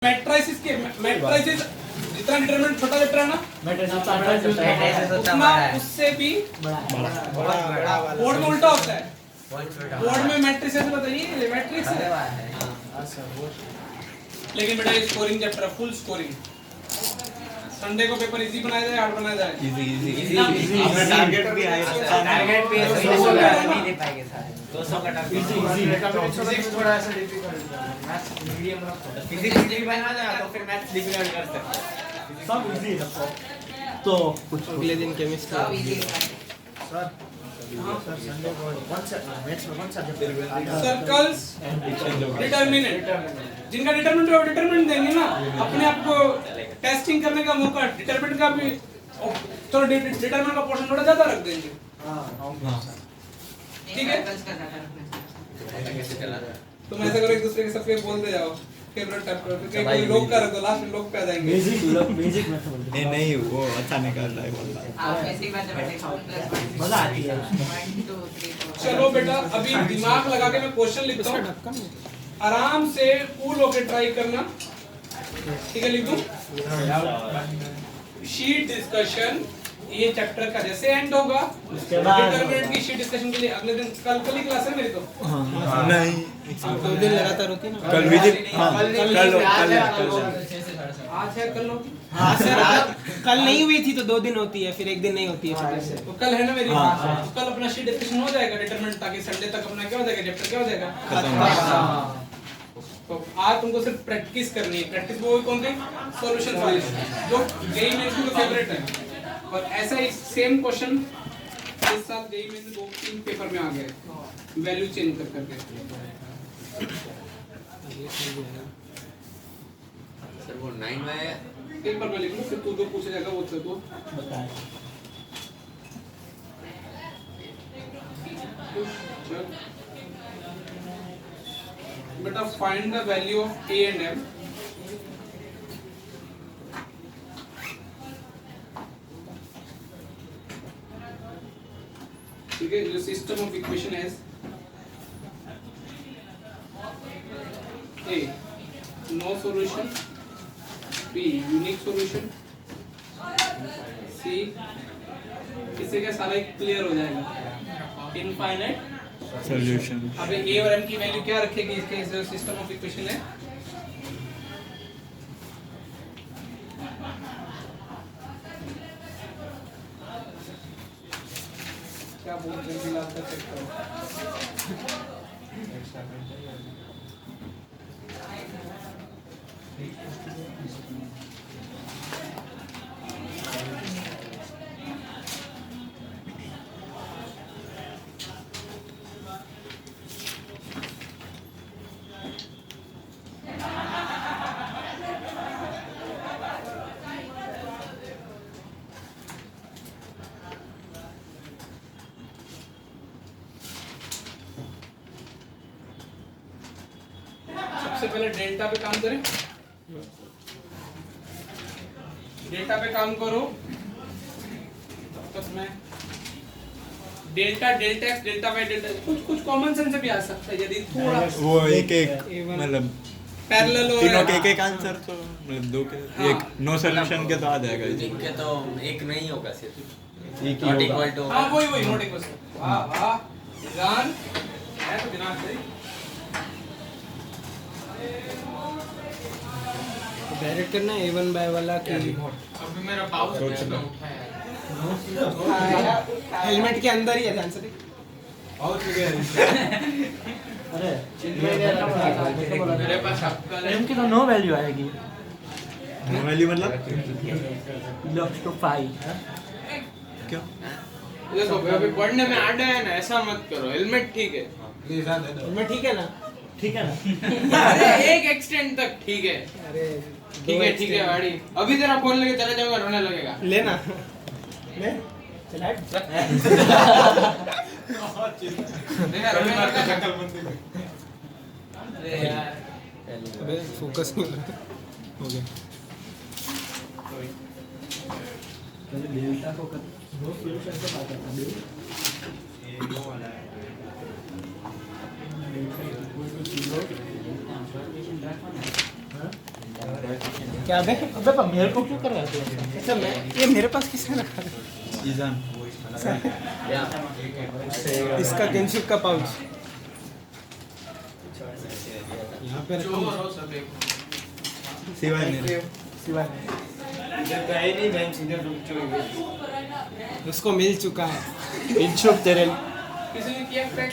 Matrices के matrices जितना determinant छोटा वेक्टर है ना उतना उससे भी बड़ा बोर्ड में उल्टा होता है। बोर्ड में मैट्रिसेस बताइए मैट्रिक्स है लेकिन बेटा ये स्कोरिंग चैप्टर है फुल स्कोरिंग। संडे को पेपर इजी बनाया जाए हार्ड बनाया जाए इजी अपना टारगेट भी है टारगेट पे 200 का नहीं दे पाएंगे सारे 200 का टारगेट फिजिक्स थोड़ा सा डिफिकल्ट है मैथ्स मीडियम रखो फिजिक्स इजी बना जाए तो फिर मैथ्स डिफिकल्ट कर सकते हैं सब इजी रखो तो कुछ अगले दिन केमिस्ट्री सब इजी सर संडे को मैथ्स में कौन सा सर्कल्स डिटरमिनेंट जिनका डिटरमिनेंट है डिटरमिनेंट देंगे ना अपने आप को टेस्टिंग करने का मौका डिटरमिनेंट का भी चलो डिटरमिनेंट का पोर्शन थोड़ा ज्यादा रख देंगे ठीक है। तुम ऐसा करो एक दूसरे के सबके बोलते जाओ फेवरेट टाइप करो फिर कोई लोग कर दो लास्ट में लोग पे आ जाएंगे बेसिक मैथमेटिक्स नहीं वो अच्छा निकाल रहा है बोलता आप बेसिक मैथमेटिक्स मजा आती है 1 2 3 चलो बेटा अभी दिमाग लगा के मैं क्वेश्चन लिखता हूं आराम से कूल होके ट्राई करना ठीक है। लिख दूं शीट डिस्कशन ये चैप्टर का जैसे एंड होगा उसके बाद डिटरमिनेंट की शीट डिस्कशन के लिए अगले दिन कल ही क्लास है मेरी तो नहीं 2 दिन लगातार होती है ना कल विजिट कल आज है कल होती हां सर कल नहीं हुई थी तो 2 दिन होती है फिर 1 दिन नहीं होती है तो कल है ना मेरी तो कल अपना शीट डिस्कशन हो जाएगा डिटरमिनेंट ताकि संडे तक अपना क्या हो जाएगा चैप्टर क्या हो जाएगा तो आज तुमको सिर्फ प्रैक्टिस करनी है प्रैक्टिस वो कौन सी सॉल्यूशन वाली जो जेईई मेंस की फेवरेट है और ऐसा ही सेम क्वेश्चन इस साल जेईई में से 2-3 पेपर में आ गए वैल्यू चेंज कर करके सर वो 9 में एक बार मैं लिख लूं फिर तू जो पूछे जाएगा वो तो बता बेटा find the value of a and m ठीक है। जो सिस्टम ऑफ इक्वेशन है a no solution b unique solution c इससे क्या सारा क्लियर हो जाएगा इनफाइनाइट सॉल्यूशन। अब a और m की वैल्यू क्या रखेगी इसके जो सिस्टम ऑफ इक्वेशन है क्या बहुत जल्दी लाता चेक करो सबसे पहले डेल्टा पे काम करें डेल्टा पे काम करो तब तक मैं delta delta X delta Y delta कुछ कॉमन सेंस से भी आ सकता है यदि थोड़ा वो एक मतलब पैरेलल हो तीनों के एक आंसर तो मतलब 2 के एक नो सॉल्यूशन के तो आ जाएगा इनके तो एक नहीं होगा सिर्फ एक ही नॉट होगा। इक्वल टू हां वही नोट इक्वल वाह वाह जान है तो दिमाग सही डायरेक्ट करना A1 बाय वाला की अभी मेरा पाउच में हेलमेट के अंदर ही है ध्यान से पाउच में गया अरे मेरे पास आपका एम की तो नो वैल्यू आएगी नो वैल्यू मतलब लॉक्स टू 5 क्या देखो अभी पढ़ने में आड़ा है ना ऐसा मत करो हेलमेट ठीक है हेलमेट ठीक है ना अरे एक एक्सटेंड तक ठीक है अरे ठीक है गाड़ी अभी तेरा फोन लेके चला जाऊंगा रोने लगेगा लेना ले चला देखा रोने लगता शक्ल बनती अरे यार अबे फोकस नहीं हो रहा हो गया पहले डेल्टा को दो सॉल्यूशन से बात करना ये वो वाला है डेल्टा इक्वल टू 0 क्या बे? अबे पर मेरे को क्यों कर रहा है तू ऐसा? अच्छा मैं ये मेरे पास किसने रखा है? ईजान या इसका किनशिप का पाउच यहाँ पे जो रखा हो सब एक सिवाय मेरे सिवाय गए नहीं मैं सीधे रुक चुके उसको मिल चुका है इच्छुक तेरे किसी ने किया क्रैक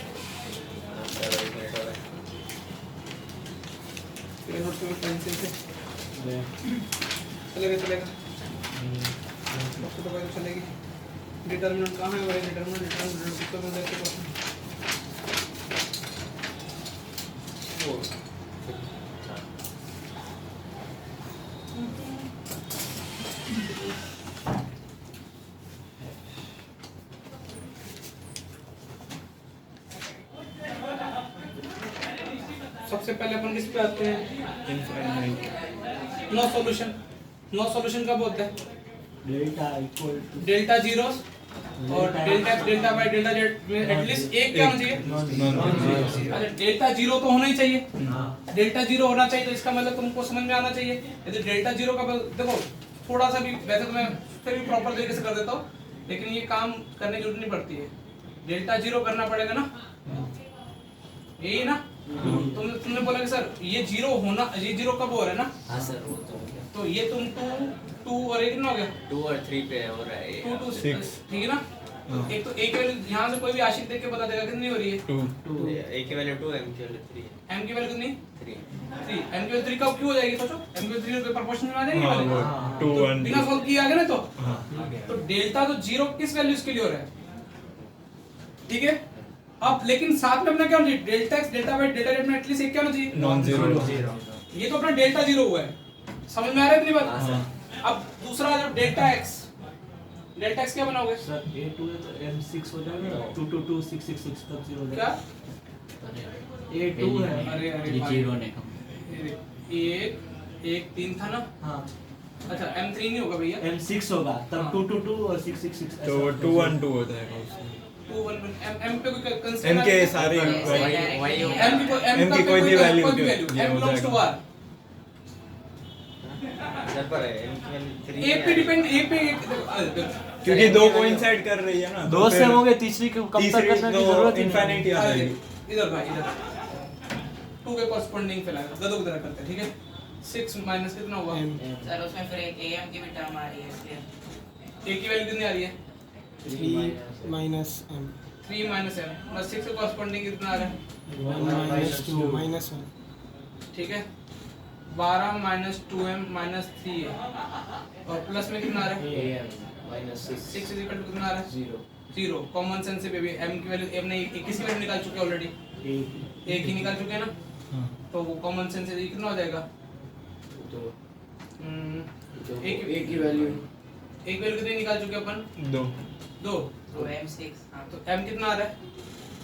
ये नोट में पेंसिल से चलेगा तो पता चलेगी डिटरमिनेंट कहाँ है भाई डिटरमिनेंट तो मैं देखते हैं सबसे पहले अपन किस पे आते हैं नो सॉल्यूशन कब होता है delta equal to delta zero और डेल्टा बाय डेल्टा जेड में एटलीस्ट एक क्या होना चाहिए अच्छा डेल्टा जीरो तो होना ही चाहिए डेल्टा जीरो होना चाहिए तो इसका मतलब तुमको समझ में आना चाहिए यदि डेल्टा जीरो का देखो थोड़ा सा भी वैसे तो मैं फिर भी प्रॉपर तरीके से कर देता हूँ लेकिन ये काम करने की जरूरत नहीं पड़ती है डेल्टा जीरो करना पड़ेगा ना यही ना तुमने बोला कि सर ये जीरो होना ये जीरो कब हो रहा है ना हाँ सर वो तो तो ये तुम टू और एक कितना हो गया 2 और 3 पे हो रहा है 2 2 6 ठीक है ना एक तो एक वैल्यू यहाँ से कोई भी आशिक देख के बता देगा कितनी हो रही है 2 ए की वैल्यू 2 एम की वैल्यू 3 m की वैल्यू कितनी 3 3 m की वैल्यू 3 कब क्यों हो जाएगी सोचो m की वैल्यू 3 के प्रोपोर्शन में आ जाएगी वाले 2 तो 1 बिना सॉल्व किए आ गया ना तो डेल्टा तो जीरो किस वैल्यूज के लिए हो रहा है ठीक है अब लेकिन साथ में अपना क्या होना चाहिए delta x delta y delta z में एटलीस्ट एक क्या होना चाहिए नॉन जीरो ये तो अपना डेल्टा जीरो हुआ है समझ में आ रहा है इतनी बात अब दूसरा जब डेल्टा x क्या बनाओगे सर A2 है तो M6 हो जाएगा 2 2 2 6 6 6 तब 0 हो क्या जाएगा A2 है अरे ये भाई जीरो ने एक 3 था ना हाँ अच्छा m3 नहीं होगा भैया M6 होगा तब 2 2 2 और 6 6 6 तो 2 1 2 हो जाएगा उसमें 2 1 m पे कोई m कंस्ट्रेंट के सारे m की कोई भी value m belongs to r sir पर एम की वैल्यू 3 a पे डिपेंड a पे क्योंकि दो कोइंसाइड कर रही है ना दो सेम हो गए तीसरी को कंपेयर करने की जरूरत ही नहीं इनफिनिटी आ जाएगी इधर भाई इधर 2 के कॉरस्पॉन्डिंग फैलाएगा गदो की तरह करते हैं ठीक है 6 माइनस कितना हुआ सर उसमें फिर एक am की भी टर्म आ रही है इसलिए a की वैल्यू कितनी आ रही है 3 minus M 3 minus m plus 6 के कॉरस्पॉन्डिंग कितना आ रहा है 1 minus 2 minus 1 ठीक है 12 माइनस 2m माइनस 3 है और प्लस में कितना आ रहा है am minus 6 6 is equal to कितना आ रहा है 0 0 कॉमन सेंस से बेबी m की वैल्यू m ने 21 की वैल्यू निकाल चुके ऑलरेडी एक ही निकाल चुके हैं ना तो वो कॉमन सेंस से कितना हो जाएगा तो एक की वैल्यू कितनी निकाल चुके अपन 2 दो तो m6 हाँ तो m कितना आ रहा है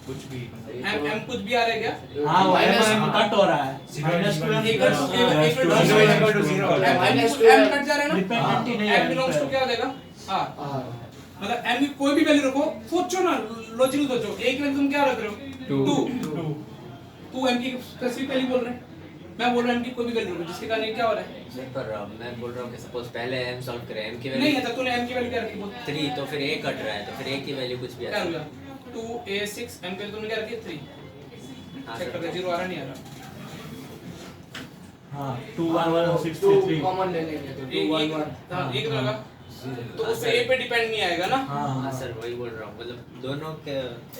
कुछ भी m कुछ भी आ रहा है क्या हाँ वो M कट हो रहा है minus 2 M equal to m cut जा रहा है ना डिपेंडेंट ही नहीं है m बिलोंग्स टू क्या हो जाएगा r मतलब m की कोई भी वैल्यू रखो सोचो ना लॉजिकल सोचो एक वैल्यू तुम क्या रख रहे हो 2 तू m की स्पेसिफिकली बोल रहे हैं मैं बोल रहा हूं m की कोई भी वैल्यू रखो जिसके कारण ये क्या हो रहा है सर पर मैं बोल रहा हूँ कि सपोज पहले m सॉल्व करें m की नहीं वैल्यू आता तूने m की वैल्यू क्या रखी बोल 3 तो फिर a कट रहा है तो फिर a की वैल्यू कुछ भी क्या आ हो गया 2a6 m के लिए तुमने क्या रखी 3 हाँ चेक कर सर दे 0 आ रहा नहीं आ रहा हाँ 2 1 1 6 3 3 कॉमन ले लेंगे तो 2 1 1 हां एक लगा तो उस a पे डिपेंड नहीं आएगा ना हाँ हाँ सर वही बोल रहा हूँ मतलब दोनों के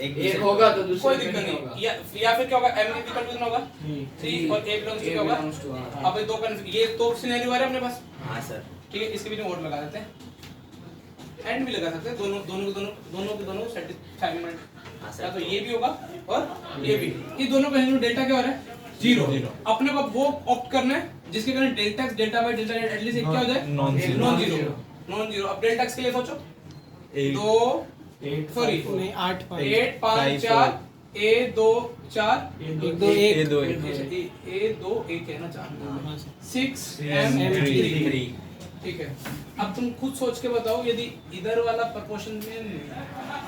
एक एक होगा तो दूसरे कोई दिक्कत नहीं या फिर क्या होगा m इक्वल टू कितना होगा 3 और a बिलोंग्स टू क्या होगा अब ये दो ये दो सिनेरियो आ रहे हैं अपने पास हाँ सर ठीक है इसके बीच में और लगा देते हैं एंड भी लगा सकते हैं दोनों के दोनों सेटिस्फाइमेंट हाँ या सर तो ये भी होगा और ये भी ये दोनों का डेल्टा क्या हो रहा है जीरो अपने को वो ऑप्ट करना है जिसके कारण delta x delta y delta z at least एक क्या हो जाए नॉन जीरो अब डेल्टा x के लिए सोचो 2 8 सॉरी नहीं 8 8 5 4 a 2 4 1 2 1 2 a 2 1 है ना 4 6 m 3 ठीक है अब तुम खुद सोच के बताओ यदि इधर वाला प्रोपोर्शन में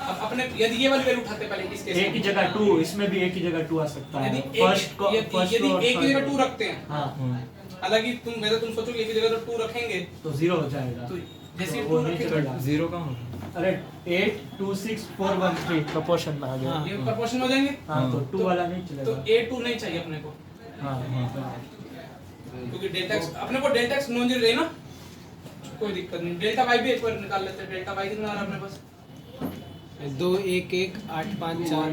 अब अपने यदि ये वाली वैल्यू उठाते पहले इस केस एक की जगह 2 इसमें भी एक की जगह 2 आ सकता है यदि फर्स्ट को यदि एक की जगह 2 रखते हैं हाँ हालांकि तुम वैसे तुम सोचोगे एक ही जगह तो 2 रखेंगे तो 0 हो जाएगा। तो जैसे तो वो 2 नहीं रखेंगे चलेगा। जीरो कहाँ होगा? अरे 8 2 6 4 1 3 प्रोपोर्शन में आ गया। ये प्रोपोर्शन हो जाएंगे। हाँ तो 2 वाला नहीं तो चलेगा। A2 नहीं चाहिए अपने को, हाँ क्योंकि डेल्टा x अपने को डेल्टा x नॉन जीरो रहे ना, कोई दिक्कत नहीं। डेल्टा y भी एक बार निकाल लेते हैं। डेल्टा y कितना आ रहा है अपने पास? 2 1 1 8 5 4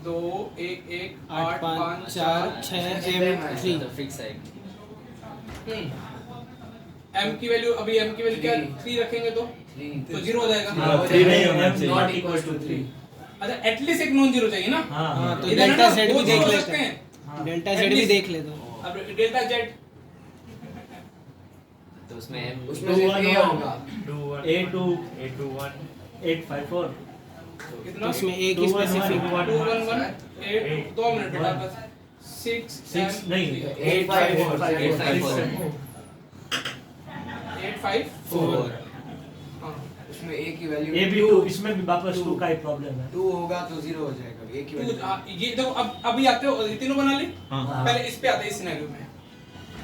2 1 1 8 5 4 6 M3 तो फिक्स है। m की वैल्यू अभी m की वैल्यू क्या 3 रखेंगे तो 0 हो जाएगा। हाँ 3 नहीं होना चाहिए। Not equal to 3। अच्छा एटलीस्ट एक नॉन जीरो चाहिए ना। हाँ तो इधर डेल्टा ना z दो भी zero देख हो लेते सकते हैं। हैं। डेल्टा At z भी least- देख लेते हैं। अब डेल्टा z तो उसमें M उसमें से A होगा 2 1 8 5 4 कितना? तो उसमें एक ही स्पेसिफिक 2 1 1 8 2 मिनट बेटा बस 6 6 नहीं 8 5 4 8 5 4 8 5 4 हां उसमें a की वैल्यू ए भी 2 इसमें भी वापस 2 का ही प्रॉब्लम है। 2 होगा तो 0 हो जाएगा a की वैल्यू। ये देखो अब अभी आते हो ये तीनों बना ली। हाँ। पहले इस पे आते हैं इस सिनेरियो में।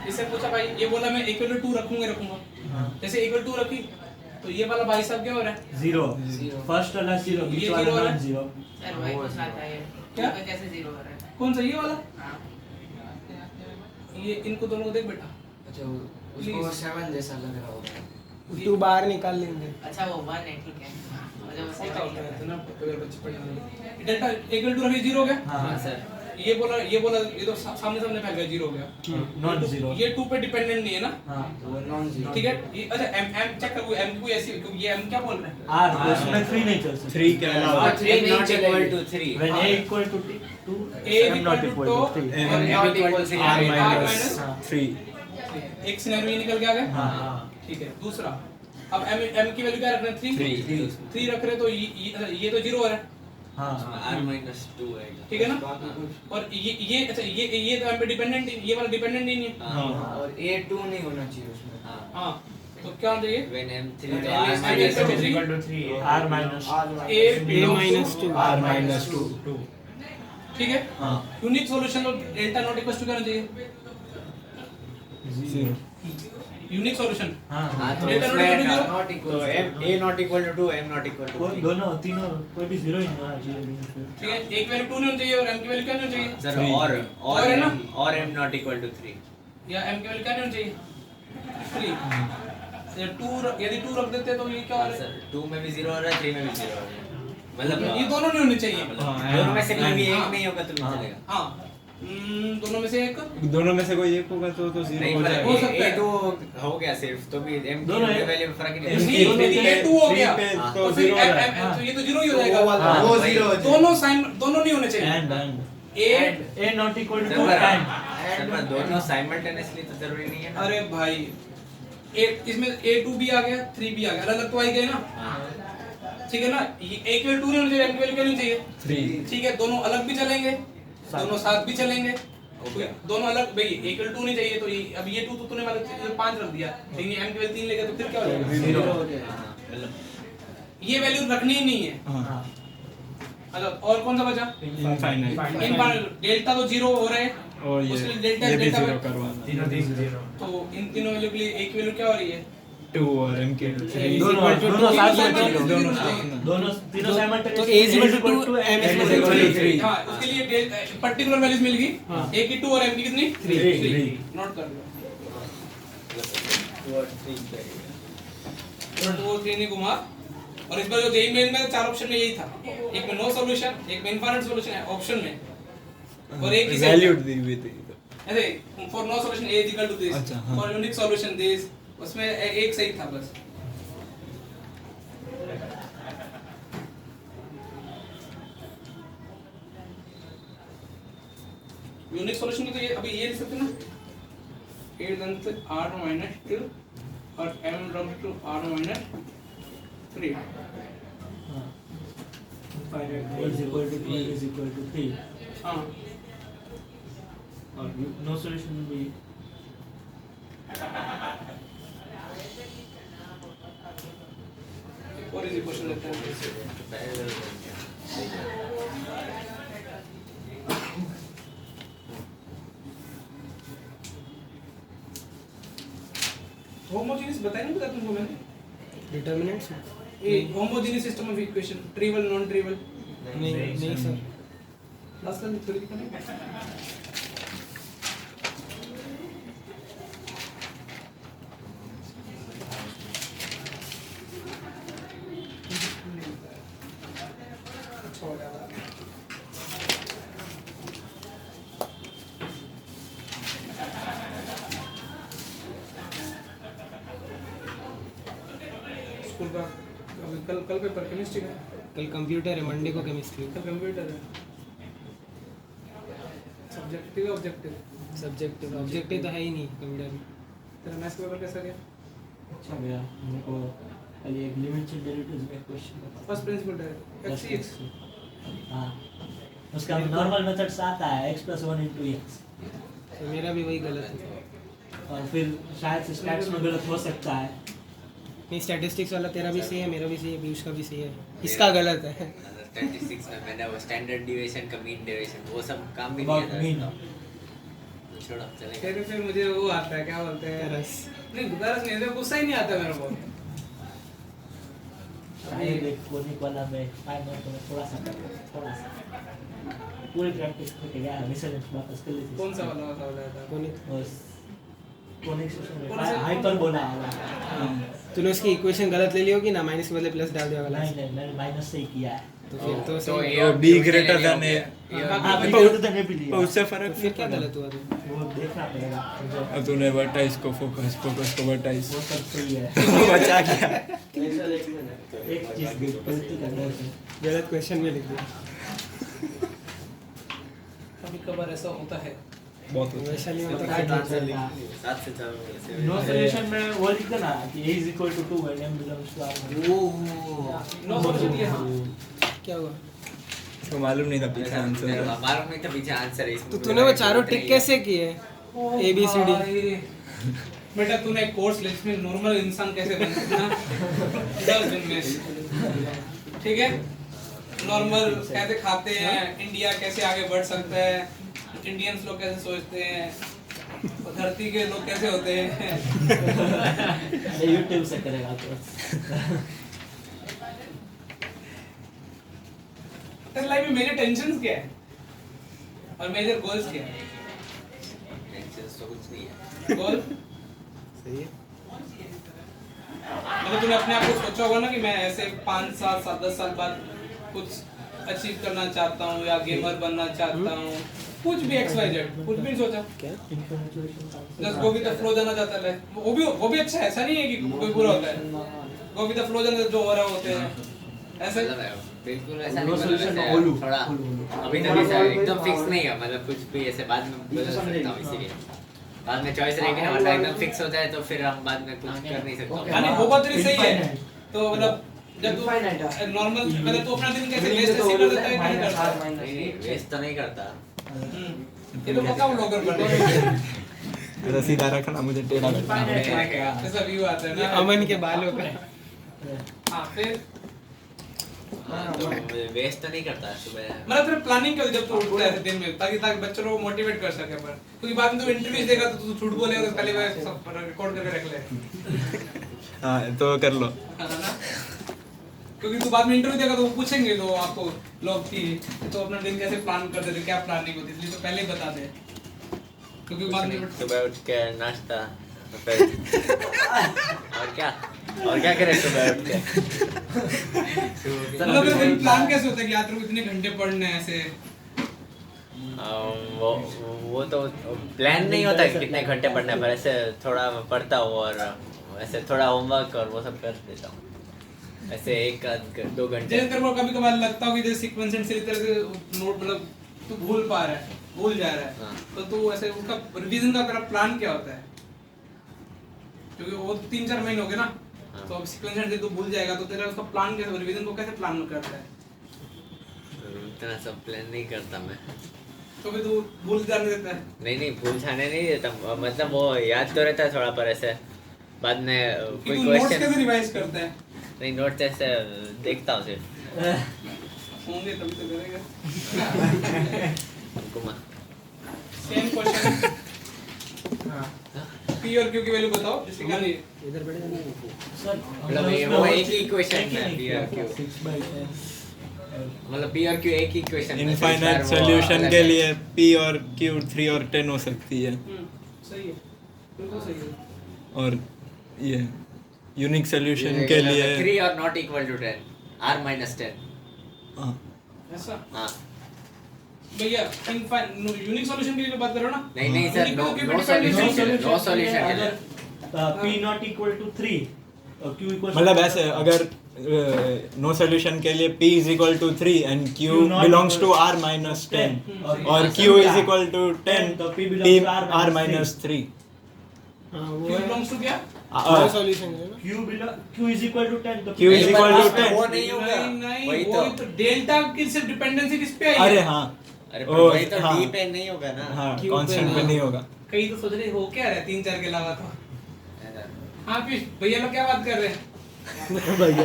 इससे पूछा भाई ये बोला मैं इक्वल टू 2 रखूंगा। हाँ। जैसे इक्वल 2 रखी तो ये वाला भाई साहब क्या हो रहा है? 0 फर्स्ट वाला 0 बीच ये वाला zero है? नॉन 0। सर वही पूछना था ये क्या? तो कैसे 0 हो रहा है? कौन सा ये वाला? हाँ ये इनको दोनों को देख बेटा। अच्छा उसको 7 जैसा लग रहा होगा। 2 बाहर निकाल लेंगे। अच्छा वो 1 है ठीक है। मुझे वो होता 7 है ना अगर बच्चे पढ़ने वाले। डेल्टा इक्वल टू रखी 0 हो गया। हाँ हाँ सर। ये बोला ये तो सामने फैल गया 0 हो गया। नॉन 0। ये 2 पे डिपेंडेंट नहीं है ना। हाँ वो नॉन जीरो। ठीक है ये अच्छा m चेक करो m कोई ऐसी क्योंकि ये m क्या बोल रहा है? आर तो इसमें 3 नहीं चल सकता। 3 के अलावा हाँ, 3 नहीं not equal चलेगी। to 3 When a equal to 2 A m not equal to 3। M और not equal to R R minus minus 3 एक सिनेरियो निकल के आ गया। हाँ ठीक है दूसरा अब m की वैल्यू क्या रखना है? 3 3 रख रहे तो ये तो 0 हो रहा है। हाँ R minus 2 आएगा। ठीक है ना। और ये अच्छा ये तो m पे डिपेंडेंट ये वाला डिपेंडेंट ही नहीं है। हाँ और a2 नहीं होना चाहिए उसमें। हाँ हाँ तो क्या होना चाहिए? when M3 When तो M R is minus equal to 2 3 r minus a A minus 2 r minus 2 ठीक है। हाँ यूनिक सॉल्यूशन तो डेल्टा नॉट इक्वल टू क्या होना चाहिए? 0 यूनिक सॉल्यूशन हाँ हाँ तो Delta not उसमें equal to नॉट तो equal M A not equal to 2 M not equal to कोई 3 दोनों तीनों कोई भी 0 ही नहीं होना चाहिए। ठीक है एक वैल्यू 2 नहीं होनी चाहिए और m की वैल्यू क्या नहीं होनी चाहिए? Sir Three. और और है ना? और M not equal to 3 या m की वैल्यू क्या नहीं होनी चाहिए? 3 ये 2 यदि 2 रख देते तो ये क्या हो हाँ रहा है? सर 2 में भी 0 हो रहा है 3 में भी 0 हो रहा है मतलब ये दोनों नहीं होने चाहिए। हाँ, दोनों में से कोई भी हाँ। एक नहीं होगा तो भी हाँ। चलेगा हाँ दोनों में से एक दोनों में से कोई एक होगा तो 0 नहीं हो मतलब हो जाएगा। सकता है। A तो हो गया सिर्फ तो भी M दोनों की है। वैल्यू में फर्क ही नहीं, नहीं दोनों यदि पे- ये 2 हो गया पे हाँ। तो तो फिर 0 हो जाएगा। तो ये तो 0 ही हो जाएगा। हाँ, वो वही। 0 हो जाएगा। दोनों नहीं होने चाहिए। and a a not equal to sir 2 पर and सर पर दोनों साइमल्टेनियसली तो जरूरी नहीं है ना अरे भाई इसमें a2 भी आ गया 3 भी आ गया अलग-अलग तो आ ही गए ना। हाँ। ठीक है ना ये a की वैल्यू 2 नहीं होनी चाहिए m की वैल्यू क्या नहीं चाहिए? 3 ठीक है दोनों अलग भी चलेंगे दोनों साथ भी चलेंगे Okay. दोनों अलग भाई इक्वल 2 नहीं चाहिए तो ये अब ये 2 तो तूने वाला 5 रख दिया लेकिन m की वैल्यू 3 लेके तो फिर क्या हो जाएगा? 0 हो जाएगा। हाँ, मतलब ये वैल्यू रखनी ही नहीं है। हाँ अच्छा और कौन सा बचा? इनफाइनाइट इन डेल्टा तो 0 हो रहे हैं और ये उसके लिए डेल्टा ये भी डेल्टा 0 करवाना तो इन तीनों वैल्यू के लिए एक वैल्यू क्या हो रही है? 2 और m के 3 दोनों साथ में दोनों दोनों साथ। दोनों तीनों तो A is equal to 2 M is equal to 3 हाँ उसके लिए पर्टिकुलर वैल्यूज मिल गई हाँ। a की 2 और m की कितनी? 3 नोट कर लो 2 और 3 करेगा 2 और 3 नहीं घुमा और इस बार जो जेई मेन में 4 ऑप्शन में यही था एक में नो सॉल्यूशन एक में इनफाइनाइट सॉल्यूशन है ऑप्शन में और एक ही वैल्यूड दी हुई थी ऐसे for no solution a is equal to this अच्छा, हाँ। फॉर यूनिक सॉल्यूशन दिस उसमें एक सही था बस यूनिक सॉल्यूशन की तो ये अभी ये लिख सकते हैं ना 8 रन से r minus 2 और m run to r minus 3 is equal to 2 is equal to 3 हाँ और नो सॉल्यूशन भी और इजी क्वेश्चन लेते हैं पैरेलल सही है होमोजेनियस बताया नहीं पता तुमको मैंने? डिटर्मिनेंट्स ये homogeneous system of equation, trivial non trivial. नहीं सर। लास्ट क्लास में थ्योरी का नहीं? अच्छा हो गया। स्कूल का कल पेपर केमिस्ट्री का, कल कंप्यूटर है, मंडे को केमिस्ट्री। कल कंप्यूटर है। सब्जेक्टिव ऑब्जेक्टिव, सब्जेक्टिव ऑब्जेक्टिव तो है ही नहीं कंप्यूटर में। तेरा मैथ्स पेपर कैसा गया? अच्छा गया मेरे को। ये एक लिमिटेड डेरिवेटिव्स में क्वेश्चन था। फर्स्ट प्रिंसिपल है x हाँ, उसका नॉर्मल मेथड्स आता है x + 1 * x, तो मेरा भी वही गलत है। और फिर शायद से स्टैट्स में गलत हो सकता है। नहीं, स्टैटिस्टिक्स वाला तेरा भी सही है, मेरा भी सही है, पीयूष का भी सही है, इसका गलत है। स्टैटिस्टिक्स में मैंने वो स्टैंडर्ड डिवीजन का मीन डिवीजन वो सब काम भी About नहीं mean। आता। तो छोड़ो चलेगा। तेरे पे मुझे वो आता है, क्या बोलते हैं, रस। नहीं गुजारस नहीं आता, गुस्सा ही नहीं आता मेरे को। शायद एक कोनिक वाला में 5 मिनट में थोड़ा सा पूरी प्रैक्टिस करके गया, रिजल्ट वापस कर लेते। कौन सा वाला था? कोनिक सेक्शन कौन में सा? हाइपरबोला वाला। तूने उसकी इक्वेशन गलत ले ली होगी ना, माइनस के बदले प्लस डाल दिया वाला। नहीं मैंने माइनस से ही किया है। तो फिर तो तो सही ये है। b greater than a। हाँ, फिर बिल्कुल तो नहीं भी लिया। तो उससे तो फर्क फिर क्या गलत हुआ तो? वो देखना पड़ेगा मुझे। अब तूने वर्टाइस को फोकस को वर्टाइस वो सब सही है। बचा गया। एक चीज गलती कर रहे थे। गलत क्वेश्चन में लिख दिया। कभी कभार ऐसा होता है। बहुत अच्छा। वैसा नहीं होता। सात से चार नो सॉल्यूशन में वो लिख देना कि a = 2 when m belongs to R। No solution ये, हाँ। क्या हुआ? इसको मालूम नहीं था पीछे आंसर। मालूम नहीं था पीछे आंसर है इसमें। तो तूने वो चारों टिक कैसे किए? A B C D। बेटा तूने एक कोर्स ले जिसमें नॉर्मल इंसान कैसे बन सकता है 10 दिन में, ठीक है? नॉर्मल कैसे खाते हैं, इंडिया कैसे आगे बढ़ सकता है, इंडियंस लोग कैसे सोचते हैं, धरती के लोग कैसे होते हैं। यूट्यूब से करेगा तो। तेरे लाइफ में मेजर टेंशंस क्या है और मेजर गोल्स क्या है? टेंशन तो कुछ नहीं है। गोल सही है। मतलब तूने अपने आप को सोचा होगा ना कि मैं ऐसे 5 साल 10 साल बाद कुछ अचीव करना चाहता हूँ या गेमर बनना चाहता हूँ, कुछ भी XYZ, कुछ भी नहीं सोचा? क्या? Just go with the flow जाना चाहता है। वो भी अच्छा है, ऐसा नहीं है कि कोई बुरा होता है। गो विद द फ्लो जाना जो हो रहा होते हैं ऐसे। बिल्कुल ऐसा नहीं, मतलब ऐसे थोड़ा अभी तक ऐसा एकदम फिक्स नहीं है, मतलब कुछ भी ऐसे बाद में बदल सकता हूँ, इसीलिए बाद में चॉइस रहेगी ना, मतलब एकदम फिक्स हो जाए तो फिर हम बाद में कुछ कर नहीं सकते। यानी वो बात तेरी सही है। तो मतलब जब तू नॉर्मल मतलब तू अपना दिन कैसे वेस्ट ऐसे कर देता है कि नहीं करता? नहीं वेस्ट तो नहीं करता। ये तो पक्का व्लॉगर बन रहा है। ऐसा सीधा रखना, मुझे टेढ़ा रखना। ऐसा व्यू आता है ये ना। अमन के बालों का। हाँ फिर तो वेस्ट तो नहीं करता सुबह। मतलब तेरा प्लानिंग क्या होती है जब तू उठता है दिन में, ताकि बच्चों को मोटिवेट कर सके पर, क्योंकि बाद में तू इंटरव्यू देगा तो तू झूठ बोलेगा तो पहले मैं सब रिकॉर्ड करके रख ले। हाँ तो कर लो। है ना? क्योंकि तू बाद में इंटरव्यू देगा तो वो पूछेंगे तो आपको लोग कि तो अपना दिन कैसे प्लान करते थे, क्या प्लानिंग होती थी, इसलिए तो पहले ही बता दे, क्योंकि बाद में सुबह उठ के नाश्ता फिर और क्या करें सुबह उठ के। मतलब फिर प्लान कैसे होता है कि यार तेरे को इतने घंटे पढ़ने हैं ऐसे? वो तो प्लान नहीं होता कि कितने घंटे पढ़ना है, पर ऐसे थोड़ा पढ़ता हूँ और ऐसे थोड़ा होमवर्क और वो सब कर देता हूँ, ऐसे 1-2 घंटे। जैसे तेरे को कभी कभार लगता हो कि जैसे सीक्वेंस एंड सीरीज तरह से नोट मतलब तू भूल पा रहा है, भूल जा रहा है, हाँ। तो तू ऐसे उसका रिवीजन का तेरा प्लान क्या होता है? क्योंकि वो 3-4 महीने हो गए ना, हाँ। तो अब सीक्वेंस एंड से तू भूल जाएगा तो तेरा उसका प्लान कैसे, रिवीजन को कैसे प्लान करता है? इतना सब प्लान नहीं करता मैं। तो फिर तू भूल जाने देता है? नहीं भूल जाने नहीं देता, मतलब वो याद तो रहता है थोड़ा, पर ऐसे बाद में कि कोई तू नोट्स क्वेश्चन कैसे रिवाइज करता है? नहीं, नोट ऐसे देखता हूँ सिर्फ। होंगे तभी तो करेगा। घुमा सेम क्वेश्चन P और Q की वैल्यू बताओ जिसके क्या नहीं है। इधर बैठे जाना। सर मतलब ये वो एक ही इक्वेशन है P और Q। 6/10 मतलब P और Q एक ही इक्वेशन है। इनफाइनाइट वो सॉल्यूशन अलग के है। लिए P और Q 3 और 10 हो सकती है सही है, बिल्कुल सही है। और ये यूनिक सॉल्यूशन ये के मतलब लिए 3 और not equal to 10 r minus 10। हाँ ऐसा हाँ भैया यूनिक सॉल्यूशन की जो बात कर रहे हो ना, नहीं नहीं सर, Unique नो को नो depend सॉल्यूशन करने नो सॉल्यूशन के लिए। P not equal to 3 और Q equal मतलब ऐसे अगर नो सॉल्यूशन के लिए P is equal to 3 and Q not belongs to equal r minus 10 और और Q is equal to 10 तो P P belongs to r minus 3 हाँ वो Q है belongs to क्या? नो सॉल्यूशन है ना। Q is equal to 10 तो Q is equal to 10 वो नहीं होगा। नहीं वही वो तो डेल्टा की सिर्फ डिपेंडेंसी किस पे आई है? अरे हाँ अरे ओ, पर वही तो हाँ। D पे नहीं होगा ना। हाँ Q पे कांस्टेंट पे नहीं नहीं होगा कई तो सोच रहे हो क्या रहा है 3-4 के अलावा तो। हाँ पीयूष भैया लोग क्या बात कर रहे हैं? भैया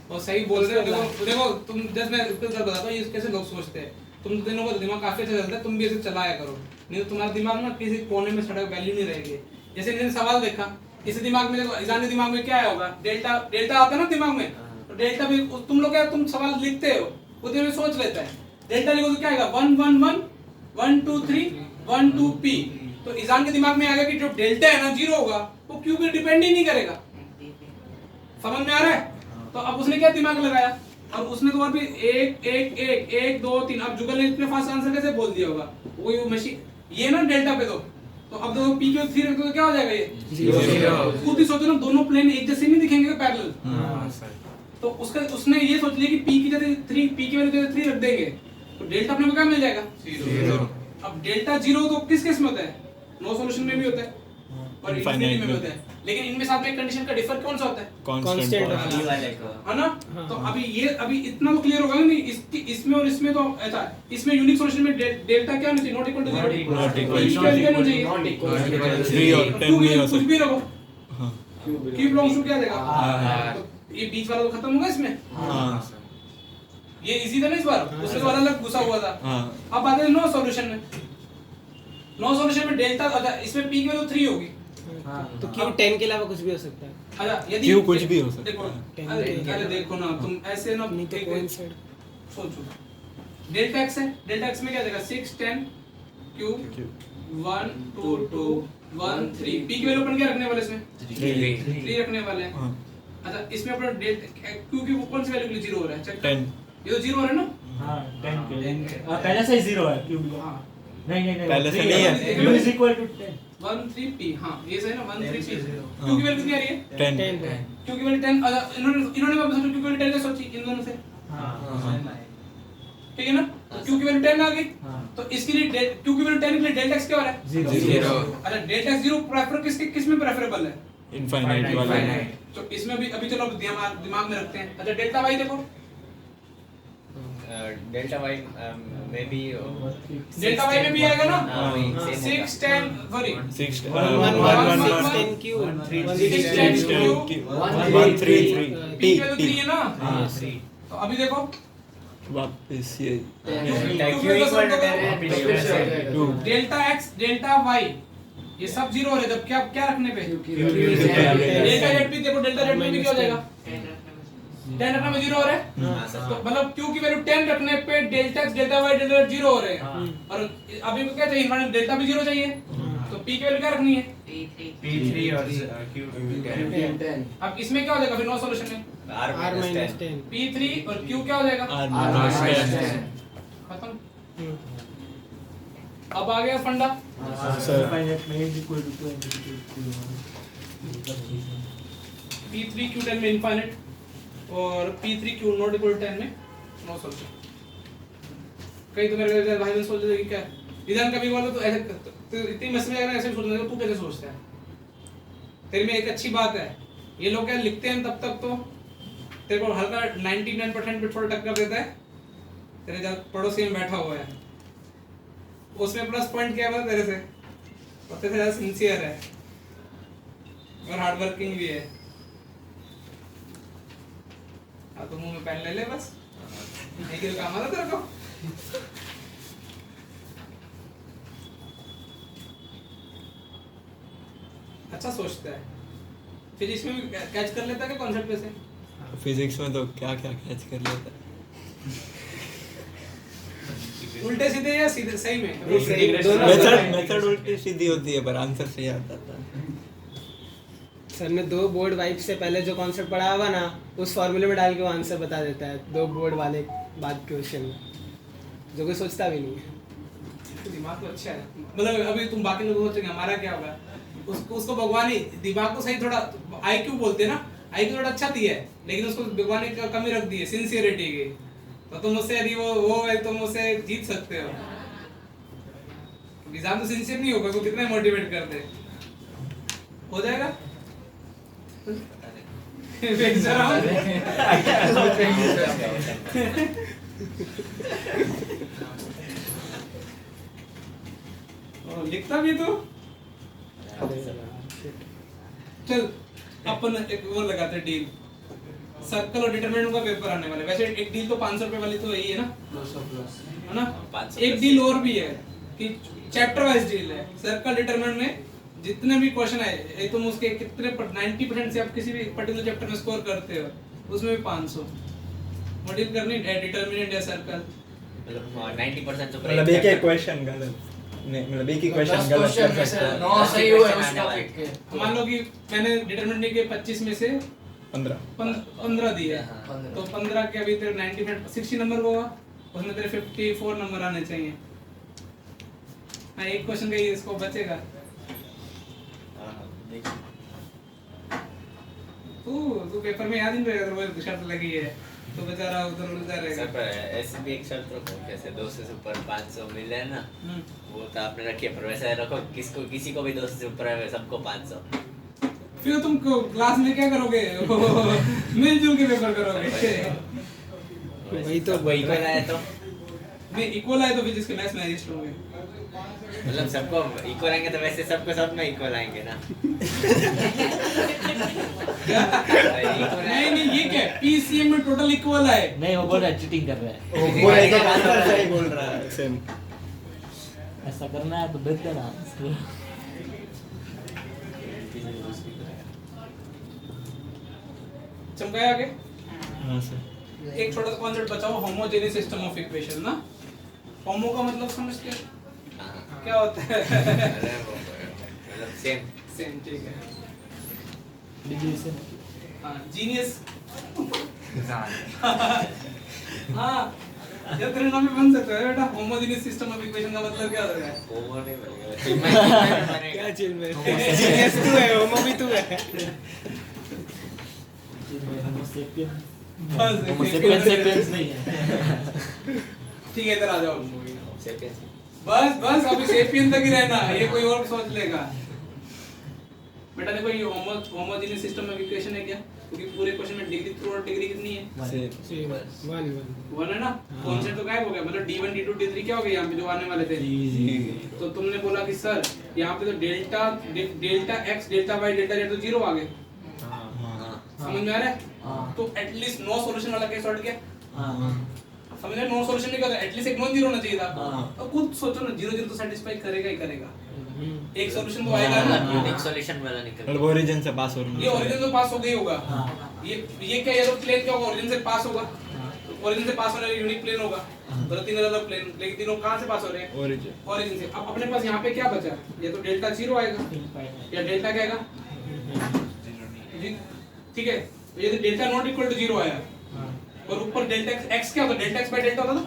वो सही बोल रहे हो। देखो देखो तुम जस्ट मैं इसको जब बताता हूँ ये कैसे लोग सोचते हैं। तुम दोनों का दिमाग काफी अच्छा चलता है, तुम भी ऐसे चलाया करो, नहीं तो तुम्हारा दिमाग ना किसी कोने में सड़क वैल्यू नहीं रहेगी। जैसे इन्होंने सवाल देखा, इस दिमाग में देखो, ईजान के दिमाग में क्या आया होगा? डेल्टा डेल्टा आता है ना दिमाग में, तो डेल्टा भी तुम लोग क्या तुम सवाल लिखते हो वो दिमाग में सोच लेता है। डेल्टा लिखो तो क्या आएगा? 1 1 1 1 2 3 1 2 P। तो ईजान के दिमाग में आ गया कि जो डेल्टा है ना 0 होगा वो Q पे डिपेंड ही नहीं करेगा। समझ में आ रहा है? तो अब उसने क्या दिमाग लगाया, और उसने तो और भी 1 1 1 1 2 3। अब जुगल ने इतने फास्ट आंसर कैसे बोल दिया होगा? वो मशीन ये ना डेल्टा पे तो अब देखो P क्यू 3 रखो तो क्या हो जाएगा? ये 0। खुद ही सोचो ना, दोनों प्लेन एक जैसे नहीं दिखेंगे पैरेलल। तो उसका उसने ये सोच लिया कि P की जगह 3 P की वैल्यू 3 रख देंगे तो डेल्टा अपने को क्या मिल जाएगा? 0। अब डेल्टा 0 तो किस केस में होता है? नो सॉल्यूशन में भी होता है और इनफिनिटी में भी होता है। लेकिन इनमें साथ में कंडीशन का डिफर कौन सा होता है? कांस्टेंट D वाले को। है ना? तो अभी ये अभी इतना तो क्लियर होगा नहीं, इसमें और इसमें तो ऐसा इसमें यूनिक सॉल्यूशन में डेल्टा क्या होना चाहिए? Not equal to 0। Not equal क्या होना चाहिए? 3 और 10 नहीं हो कुछ भी सकता रखो, हाँ Q बिलोंग्स टू क्या देगा? तो ये बीच वाला तो खत्म होगा इसमें। हाँ ये इजी था ना इस बार, उसमें तो अलग घुसा हुआ था। हाँ अब आते हैं नो सॉल्यूशन में। नो सॉल्यूशन में डेल्टा अच्छा इसमें P की वैल्यू 3 होगी। तो Q 10 के अलावा कुछ भी हो सकता है। अच्छा यदि Q कुछ भी हो सकता देखो, है। अरे देखो ना तुम ऐसे ना नहीं तो एक- कोइंसाइड। सोचो डेल्टा x है, डेल्टा x में क्या देगा? 6 10 Q 1 2 2 1 3। P की वैल्यू अपन क्या रखने वाले इसमें? 3 रखने वाले हैं। हाँ अच्छा इसमें अपना डेल्टा Q की वो कौन सी वैल्यू के लिए 0 हो रहा है? चेक 10 ये तो 0 हो रहा है ना? हां 10 के पहले से ही 0 है Q हाँ नहीं नहीं नहीं पहले से नहीं है। Q is equal to 10 1 3 P। हाँ ये सही ना 1 3 P। हाँ। Q की वैल्यू कितनी आ रही है? 10 Q की वैल्यू 10। अच्छा इन्होंने वापस Q की वैल्यू 10 कैसे सोची इन दोनों से? हां ठीक है ना? तो Q की वैल्यू 10 आ गई हाँ। तो इसके लिए Q की वैल्यू 10 के लिए डेल्टा x क्या हो रहा है? 0 अच्छा डेल्टा x 0 प्रेफर किस में प्रेफरेबल है? इनफाइनाइट वाला तो इसमें अभी चलो दिमाग में रखते हैं। अच्छा डेल्टा y देखो, डेल्टा y में भी डेल्टा y में भी आएगा ना? हाँ, वही, same 6 10 सॉरी 6 1 1 1 1 6 10 Q 1 3 1 3 3 P की वैल्यू 3 है ना? हाँ तो अभी देखो वापस ये Q equal to 10 है। डेल्टा x डेल्टा y ये सब 0 हो रहे जब क्या क्या रखने पे? डेल्टा z भी देखो, डेल्टा z भी क्या हो जाएगा? 10 रखने में 0 हो रहा है। तो मतलब Q की वैल्यू 10 रखने पे delta x delta y delta z 0 हो रहे हैं। और अभी को क्या चाहिए? हमारे डेल्टा भी 0 चाहिए तो P की वैल्यू क्या रखनी है? P3 और Q 10 अब इसमें क्या हो जाएगा फिर नो सॉल्यूशन में? R R minus minus 10 10। P3 और Q क्या हो जाएगा? r minus 10 खत्म। अब आ गया फंडा। सर finite में is equal to 2 P3 Q10 में इनफाइनाइट और P3 Q नॉट इक्वल 10 में नो सॉल्यूशन। कई तो मेरे भाई बहन सोच रहे कि क्या इधर कभी बोला तो ऐसे तो इतनी मस्ती में अगर ऐसे सोचने लगे, तू कैसे सोचता है? तेरे में एक अच्छी बात है, ये लोग क्या लिखते हैं तब तक तो तेरे को हल्का 99% पे थोड़ा टक्कर देता है, तेरे जब पड़ोसी में बैठा हुआ है उसमें प्लस पॉइंट क्या है तेरे से? और तेरे से ज्यादा सिंसियर है और हार्ड वर्किंग भी है। हाँ तो मुंह में पेन ले ले बस, एक ही काम आता तेरे को। अच्छा सोचता है। फिजिक्स में भी कैच कर लेता है क्या कॉन्सेप्ट पे से? फिजिक्स में तो क्या क्या कैच कर लेता है। उल्टे सीधे या सीधे सही में? मेथड उल्टी सीधी होती है पर आंसर सही आता है। सर ने 2 बोर्ड वाइप से पहले जो कॉन्सेप्ट पढ़ा हुआ ना, उस फॉर्मूले में डाल के वो आंसर बता देता है 2 बोर्ड वाले बाद क्वेश्चन में, जो कोई सोचता भी नहीं है। तो दिमाग तो अच्छा है। मतलब अभी तुम बाकी लोग सोचेंगे हमारा क्या होगा, उसको भगवान ही दिमाग को सही थोड़ा आईक्यू बोलते हैं ना, आईक्यू थोड़ा अच्छा दिया है, लेकिन उसको भगवान ने कमी रख दी है सिंसियरिटी की। तो तुम उससे यदि वो है तुम उससे जीत सकते हो। निजाम तो सिंसियर नहीं होगा, वो कितना मोटिवेट करते हो जाएगा। लिखता भी तो चल अपन एक वो लगाते हैं डील, सर्कल और डिटरमिनेंट का पेपर आने वाला है। वैसे एक डील तो 500 रुपए वाली तो यही है ना, 200 प्लस है ना। एक डील और भी है कि चैप्टर वाइज डील है। सर्कल डिटरमिनेंट में जितने भी क्वेश्चन आए तुम उसके कितने 90% से आप किसी भी पर्टिकुलर चैप्टर में स्कोर करते हो, उसमें भी 500 वो डील करनी है। डिटरमिनेंट है सर्कल, मतलब 90% तो मतलब एक एक क्वेश्चन गलत नहीं, मतलब एक ही क्वेश्चन गलत कर सकते हैं। 9 सही हुए उस टॉपिक के। मान लो कि मैंने डिटरमिनेंट के 25 में से 15 दिए, तो 15 के अभी तेरे 90% 60 नंबर होगा, उसमें तेरे 54 नंबर आने चाहिए। हाँ, एक क्वेश्चन का ये स्कोप बचेगा। तू पेपर में याद नहीं रहेगा, तो शर्त लगी है तो बेचारा उधर उधर रहेगा। सर पर ऐसे भी एक शर्त रखो, जैसे 200 से ऊपर 500 मिले ना, वो तो आपने रखी है, पर वैसे रखो किसी को भी 200 से ऊपर है सबको 500। फिर तुम क्लास में क्या करोगे? मिलजुल के पेपर करोगे। वही तो वही को आया तो नहीं इक्वल आए तो फिजिक्स के मैथ्स में एडजस्ट होंगे। मतलब सबको इक्वल आएंगे तो वैसे सबको सब में इक्वल आएंगे ना। नहीं ये क्या पीसीएम में टोटल इक्वल है। नहीं वो बोल रहा है चीटिंग कर रहा है, वो एक एक आंसर सही बोल रहा है सेम। ऐसा करना है तो बेहतर है। चमकाया आगे। हां सर। एक छोटा सा कॉन्सेप्ट बचाओ, होमोजेनियस सिस्टम ऑफ इक्वेशन ना। होमो का मतलब समझते हो क्या होता है? मतलब सेम ठीक है। डिवीजन हाँ जीनियस। हाँ ये तेरे नाम में बन सकता है बेटा। होमोजेनियस सिस्टम ऑफ इक्वेशन का मतलब क्या होता है? होमो नहीं बनेगा। क्या चिल में जीनियस तू है, होमो भी तू है। सेपियंस नहीं है। ठीक है इधर आ जाओ। सेपियंस बस अभी सेपियन तक ही रहना, ये कोई और सोच लेगा। बेटा देखो ये होमोजेनियस सिस्टम ऑफ इक्वेशन है क्या? क्योंकि पूरे क्वेश्चन में डिग्री थ्रू और डिग्री कितनी है? 1 है ना। कॉन्सेप्ट तो गायब हो गया, मतलब d1 d2 d3 क्या हो गया यहाँ पे जो आने वाले थे। तो तुमने बोला कि सर यहाँ पे तो delta x delta y delta z तो 0 आ गए। समझ में आ रहा है? तो एटलीस्ट नो सॉल्यूशन वाला केस हट गया। समझ रहे? नो सॉल्यूशन नहीं करता, एटलीस्ट एक नॉन जीरो होना चाहिए था। तो खुद सोचो ना, 0 तो सेटिस्फाई करेगा ही करेगा। एक सॉल्यूशन तो आएगा ना। यूनिक सॉल्यूशन वाला निकल। मतलब ओरिजिन से पास हो रहा है। ये ओरिजिन से पास हो गई होगा। ये क्या, ये तो प्लेन क्या होगा? ओरिजिन से पास होगा। ओरिजिन से पास होने वाला यूनिक प्लेन होगा। मतलब 3 अलग प्लेन, लेकिन तीनों कहां से पास हो रहे हैं? ओरिजिन से। अब अपने पास यहाँ पे क्या बचा? ये तो डेल्टा 0 आएगा या डेल्टा क्या आएगा? ठीक है, ये तो डेल्टा नॉट इक्वल टू 0 आया और ऊपर डेल्टा x क्या होता है? डेल्टा x बाय डेल्टा होता था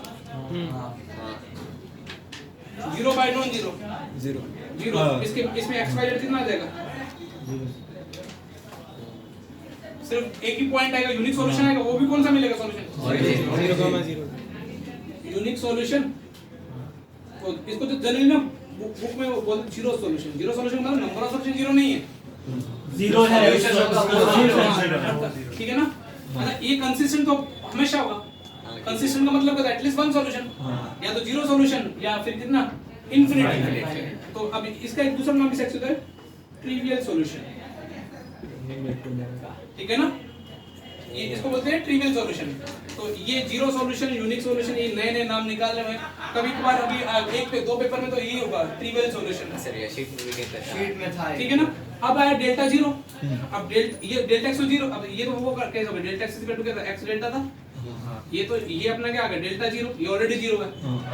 0 बाय नॉन 0 इसमें x बाय डेल्टा कितना आ जाएगा? सिर्फ एक ही पॉइंट आएगा, यूनिक सॉल्यूशन आएगा। वो भी कौन सा मिलेगा सॉल्यूशन? 0,0 unique solution. इसको तो जनरली ना बुक में वो बोलते जीरो सॉल्यूशन। जीरो सॉल्यूशन मतलब नंबर ऑफ सॉल्यूशन जीरो नहीं है, जीरो है। ठीक है ना। मतलब ये कंसिस्टेंट तो हमेशा होगा। कंसिस्टेंट का मतलब होता है एटलीस्ट वन सॉल्यूशन, या तो जीरो सॉल्यूशन या फिर कितना इनफिनिट। तो अब इसका एक दूसरा नाम भी सेक्स होता है ट्रिवियल सॉल्यूशन, ठीक है ना। ये इसको बोलते हैं ट्रिवियल सॉल्यूशन। तो ये जीरो सॉल्यूशन, यूनिक सॉल्यूशन, ये नए नए नाम निकाल रहे हैं। कभी कभार अभी एक पे दो पेपर में तो यही होगा ट्रिवियल सॉल्यूशन। सर ये शीट में भी कहते हैं। शीट में था ठीक है ना। अब आया डेल्टा जीरो, अब ये डेल्टा एक्स तो जीरो, अब ये तो वो कैसे होगा, डेल्टा एक्स इक्वल टू क्या था, एक्स डेल्टा था, ये तो ये अपना क्या आ गया, डेल्टा जीरो, ये ऑलरेडी जीरो है,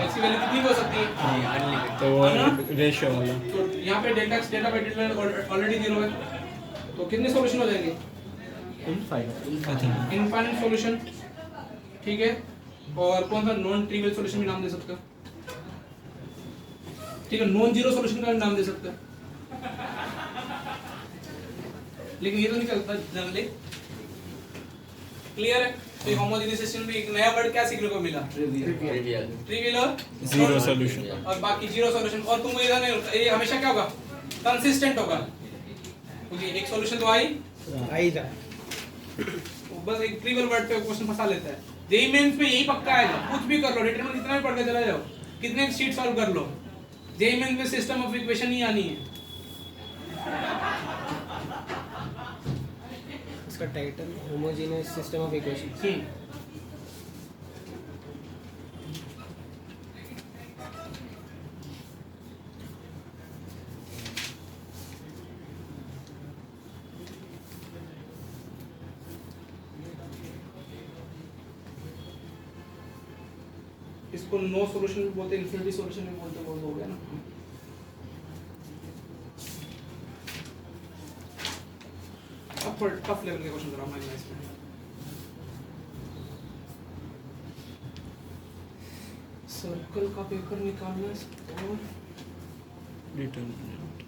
एक्स की वैल्यू कितनी हो सकती है, तो वो रेशियो वाला तो यहाँ पे delta X delta by delta already zero है, तो कितने सॉल्यूशन हो जाएंगे, इनफाइनाइट सॉल्यूशन, ठीक है। और कौन सा नॉन ट्रिवियल सॉल्यूशन भी नाम दे सकते हो, ठीक है, नॉन जीरो सॉल्यूशन का भी नाम दे सकते हो, लेकिन ये तो निकलता जनरली, क्लियर है। तो होमोजेनियस सिस्टम में एक नया वर्ड क्या सीखने को मिला, ट्रिवियल और जीरो सॉल्यूशन, और बाकी जीरो सॉल्यूशन। और तुमको ये नहीं, ये हमेशा क्या होगा, कंसिस्टेंट होगा, क्योंकि एक सॉल्यूशन तो आई था। वो बस एक ट्रिवियल वर्ड पे क्वेश्चन फंसा लेता है। जेईई मेंस में यही पक्का आएगा, कुछ भी कर लो, डिटरमिनेंट कितना भी पढ़ के चला जाओ, कितने शीट सॉल्व कर लो, जेईई मेंस में सिस्टम ऑफ इक्वेशन ही आनी है। इसका title homogeneous system of equation. इसको नो सॉल्यूशन भी बोलते हैं, इन्फिनिटी सॉल्यूशन भी बोलते हैं, बहुत हो गया ना। अब थोड़ा टफ लेवल के क्वेश्चन कराऊंगा मैं इसमें। सर्कल का पेपर निकालना है और डिटरमिनेंट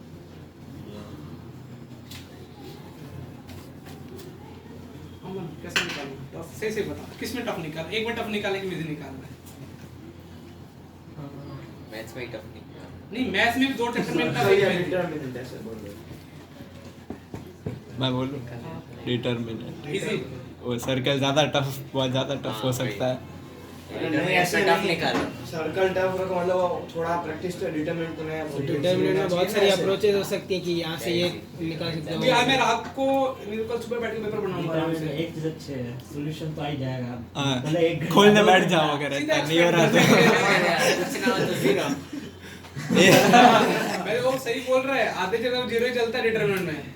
अमन कैसे निकालना, टफ सही से बता, किस में टफ निकाल, एक में टफ निकालने की विधि निकालना है। मैथ्स में टफ नहीं, मैथ्स में भी दो चैप्टर में टफ है। मैं बोलूं डिटरमिनेंट, इजी, वो सर्कल ज्यादा टफ, बहुत ज्यादा टफ हो सकता है। नहीं ऐसे टफ नहीं, निकालो। सर्कल टफ का मतलब थोड़ा प्रैक्टिस तो डिटरमिनेंट तो नहीं, डिटरमिनेंट में बहुत सारी अप्रोचेस हो सकती है कि यहाँ से ये निकाल सकते अभी आज मैं हो। रात को कल सुबह बैठ के पेपर बनाऊंगा आराम से। एक चीज अच्छी है, सॉल्यूशन तो आ ही जाएगा। हाँ, पहले एक घंटा खोलने दो- बैठ जाओ अगर सीधा नहीं हो रहा कुछ ना हो तो जीरो। मेरे वो सही बोल रहा है, आधे जगह जीरो ही चलता है डिटरमिनेंट में।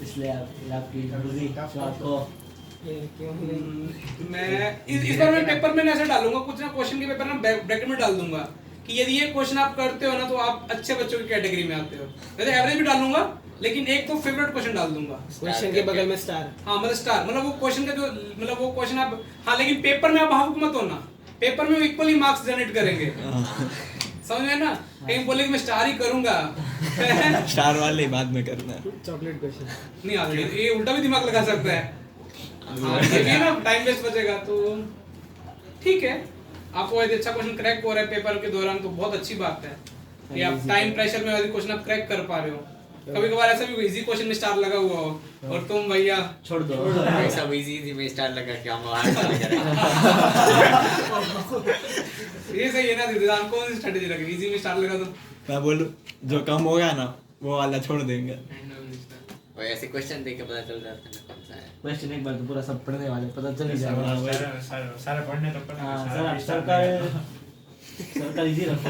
इसलिए आपकी बुद्धि जो आपको क्यों नहीं? मैं इस बार मैं पेपर में ऐसे डालूंगा, कुछ ना क्वेश्चन के पेपर ना ब्रैकेट में डाल दूंगा कि यदि ये क्वेश्चन आप करते हो ना तो आप अच्छे बच्चों की कैटेगरी में आते हो। वैसे एवरेज भी डालूंगा, लेकिन एक तो फेवरेट क्वेश्चन डाल दूंगा। क्वेश्चन के बगल में स्टार। हाँ मतलब स्टार, मतलब वो क्वेश्चन का जो, मतलब वो क्वेश्चन आप, हाँ लेकिन पेपर में आप भावुक मत होना, पेपर में इक्वली मार्क्स जनरेट करेंगे, समझ में ना। कहीं बोले कि मैं स्टार ही करूंगा स्टार वाले ही बाद में करना है। Chocolate question. नहीं आता, ये उल्टा भी दिमाग लगा सकता है। हाँ, ये भी ना टाइम वेस्ट बचेगा, तो ठीक है। आपको यदि अच्छा क्वेश्चन क्रैक हो रहा है पेपर के दौरान तो बहुत अच्छी बात है कि आप टाइम प्रेशर में यदि क्वेश्चन आप क्रैक कर पा रहे हो। कभी कभार ऐसा भी इजी क्वेश्चन में स्टार लगा हुआ हो और तुम भैया छोड़ दो। सब इजी में स्टार लगा के हम हार्ड करेंगे। ये सही है ना दीदान, कौन सी स्ट्रेटजी रखे, इजी में स्टार लगा दो। मैं बोलूं जो कम होगा ना वो वाला छोड़ देंगे। वो ऐसे क्वेश्चन देख के पता चल जाता है कौन सा है। क्वेश्चन एक बार तो पूरा सब पढ़ने वाले पता चल ही जाएगा। सारा पढ़ने तो हाँ, सर्कल इजी रखो।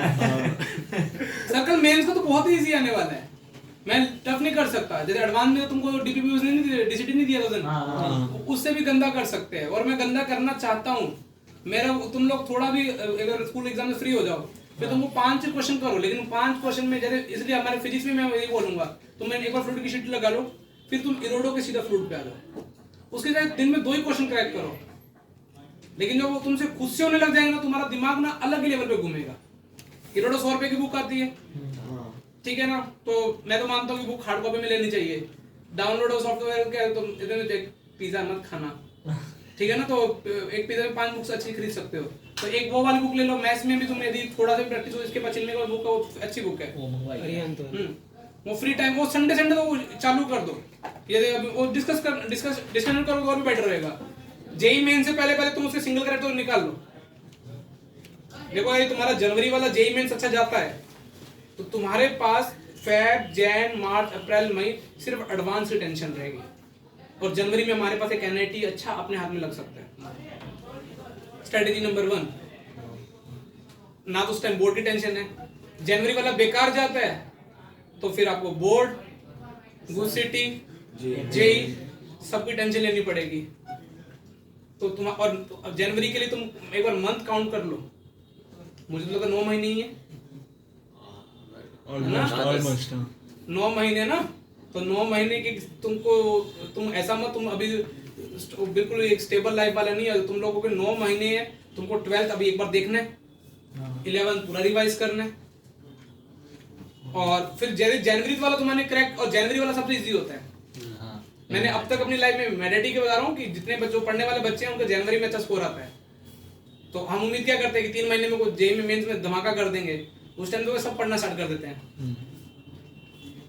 सर्कल मेंस को तो बहुत इजी आने वाला है, मैं टफ नहीं कर सकता। जैसे एडवांस में तुमको डीपीपी नहीं दिया, डीसीटी नहीं दिया था हाँ। उससे भी गंदा कर सकते हैं, और मैं गंदा करना चाहता हूँ। मेरा तुम लोग थोड़ा भी अगर स्कूल एग्जाम में फ्री हो जाओ फिर तुमको 5 क्वेश्चन करो, लेकिन 5 क्वेश्चन में जैसे, इसलिए हमारे फिजिक्स में मैं यही बोलूंगा, तुम एक बार फ्लूइड की शीट लगा लो, फिर तुम इरोडो के सीधा फ्लूइड पे आ जाओ, उसके बाद दिन में 2 ही क्वेश्चन क्रैक करो। लेकिन जब वो तुमसे खुद से होने लग जाएंगे ना, तुम्हारा दिमाग ना अलग ही लेवल पे घूमेगा। इरोडो 100 रुपए की बुक आती है, ठीक है ना, तो मैं तो मानता हूँ कि बुक हार्ड कॉपी में लेनी चाहिए। डाउनलोड हो सॉफ्टवेयर क्या, तुम इतने पिज्जा मत खाना, ठीक है ना। तो एक पिज्जा में 5 बुक्स अच्छी खरीद सकते हो, तो एक वो वाली बुक ले लो। मैथ्स में भी तुम यदि थोड़ा सा प्रैक्टिस हो, इसके बाद चलने का बुक वो अच्छी बुक है। अरिहंत। वो फ्री टाइम, वो संडे तो वो चालू कर दो, यदि अभी वो डिस्कशन करो तो और भी बेटर रहेगा। जेई मेन से पहले तुम उसके सिंगल करेक्ट तो निकाल लो। देखो यदि तुम्हारा जनवरी वाला जेई मेंस अच्छा जाता है तो तुम्हारे पास फेब, जैन, मार्च, अप्रैल, मई सिर्फ एडवांस की टेंशन रहेगी, और जनवरी में हमारे पास एक एनआईटी अच्छा अपने हाथ में लग सकता है। स्ट्रेटेजी नंबर 1, ना तो उस टाइम बोर्ड की टेंशन है। जनवरी वाला बेकार जाता है तो फिर आपको बोर्ड, गुसिटी, जेई सबकी टेंशन लेनी पड़ेगी। तो तुम और जनवरी के लिए तुम एक बार मंथ काउंट कर लो, मुझे तो लगता 9 महीने ही है ऑलमोस्ट 9 महीने ना। तो 9 महीने के तुम ऐसा मत, तुम अभी बिल्कुल एक स्टेबल लाइफ वाला नहीं है, तुम लोगों के 9 महीने है, तुमको 12th अभी एक बार देखना है, 11th पूरा रिवाइज करना है, और फिर जनवरी वाला तुम्हारे क्रैक, और जनवरी वाला सबसे इजी होता है। मैंने अब तक अपनी लाइफ में मैडेटी के बता रहा हूँ कि जितने बच्चों पढ़ने वाले बच्चे हैं उनका जनवरी में अच्छा स्कोर आता है। तो हम उम्मीद क्या करते हैं कि 3 महीने में कोई जेईई मेंस में धमाका कर देंगे, उस टाइम तो वे सब पढ़ना स्टार्ट कर देते हैं।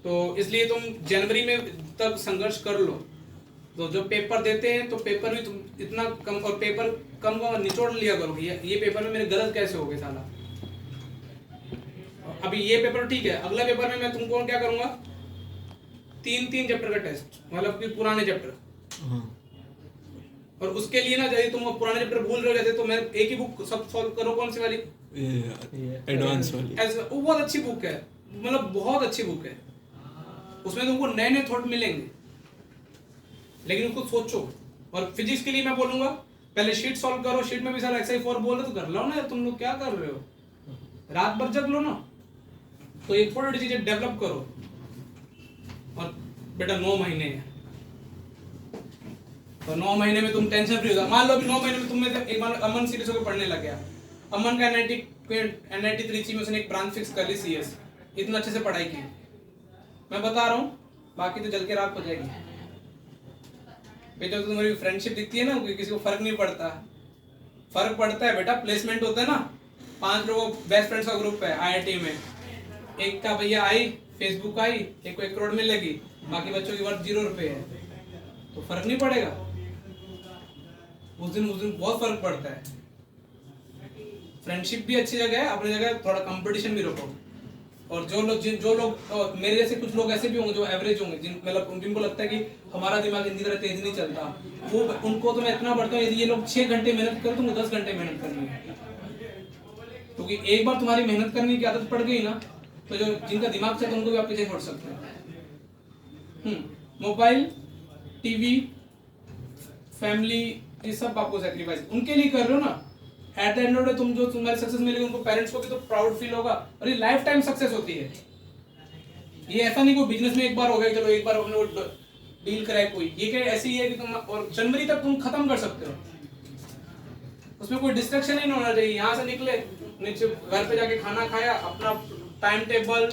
तो इसलिए तुम जनवरी में तक संघर्ष कर लो। तो जो पेपर देते हैं तो पेपर भी तुम इतना कम, और पेपर कम निचोड़ लिया करो, ये पेपर में मेरे गलत कैसे हो गए साला। अभी ये पेपर ठीक है, अगला पेपर में मैं तुमको क्या करूंगा, 3 चैप्टर का टेस्ट, मतलब कि पुराने चैप्टर। और उसके लिए ना यदि तुम पुराने चैप्टर भूल रहे हो जैसे, तो मैं एक ही बुक सब सॉल्व करो, कौन सी वाली, एडवांस वाली। वो बहुत अच्छी बुक है, मतलब बहुत अच्छी बुक है, उसमें तुमको नए नए थॉट मिलेंगे, लेकिन उसको सोचो। और फिजिक्स के लिए मैं बोलूंगा पहले शीट सॉल्व करो, शीट में भी सारा एक्सरसाइज 4 बोल रहे तो कर लो ना, तुम लोग क्या कर रहे हो, रात भर जग लो ना। तो ये थोड़ी चीजें डेवलप करो। और बेटा 9 महीने हैं, तो 9 महीने में तुम टेंशन फ्री हो जाओ। मान लो अभी 9 महीने में तुम में एक बार अमन सीरीज होकर पढ़ने लग गया, अमन का NIT त्रिची में उसने एक ब्रांच फिक्स कर ली CS, इतना अच्छे से पढ़ाई की, मैं बता रहा हूँ, बाकी तो जल के रात हो जाएगी। बेटा तुम्हारी फ्रेंडशिप दिखती है ना, किसी को फर्क नहीं पड़ता, फर्क पड़ता है बेटा, प्लेसमेंट होता है ना। 5 लोगों बेस्ट फ्रेंड्स का ग्रुप है IIT में, एक का भैया आई, फेसबुक आई, एक को 1 करोड़ मिलेगी, बाकी बच्चों की वर्थ 0 रुपए है, तो फर्क नहीं पड़ेगा। उस दिन बहुत फर्क पड़ता है। फ्रेंडशिप भी अच्छी जगह है, अपनी जगह थोड़ा कंपटीशन भी रखो। और जो लोग मेरे जैसे कुछ लोग ऐसे भी होंगे जो एवरेज होंगे, जिनको लगता है कि हमारा दिमाग इनकी तरह तेज नहीं चलता, वो उनको तो मैं इतना बढ़ता हूँ, यदि ये लोग 6 घंटे मेहनत करें, तुमको 10 घंटे मेहनत करनी है। क्योंकि एक बार तुम्हारी मेहनत करने की आदत पड़ गई ना, तो जो जिनका दिमाग से उनको भी आप पीछे छोड़ सकते हैं। मोबाइल, टीवी, फैमिली, ये सब आपको सैक्रिफाइस उनके लिए कर रहे हो ना। At the end of the तुम जो तुम्हारी सक्सेस मिलेगी, उनको पेरेंट्स को भी तो प्राउड फील होगा, और ये लाइफ टाइम सक्सेस होती है। ये ऐसा नहीं कोई बिजनेस में एक बार हो गया, चलो एक बार अपने डील क्रैक हुई, ये क्या ऐसी है कि तुम और जनवरी तक तुम खत्म कर सकते हो, उसमें कोई डिस्ट्रैक्शन ही नहीं होना चाहिए। यहाँ से निकले, नीचे घर पे जाके खाना खाया, अपना टाइम टेबल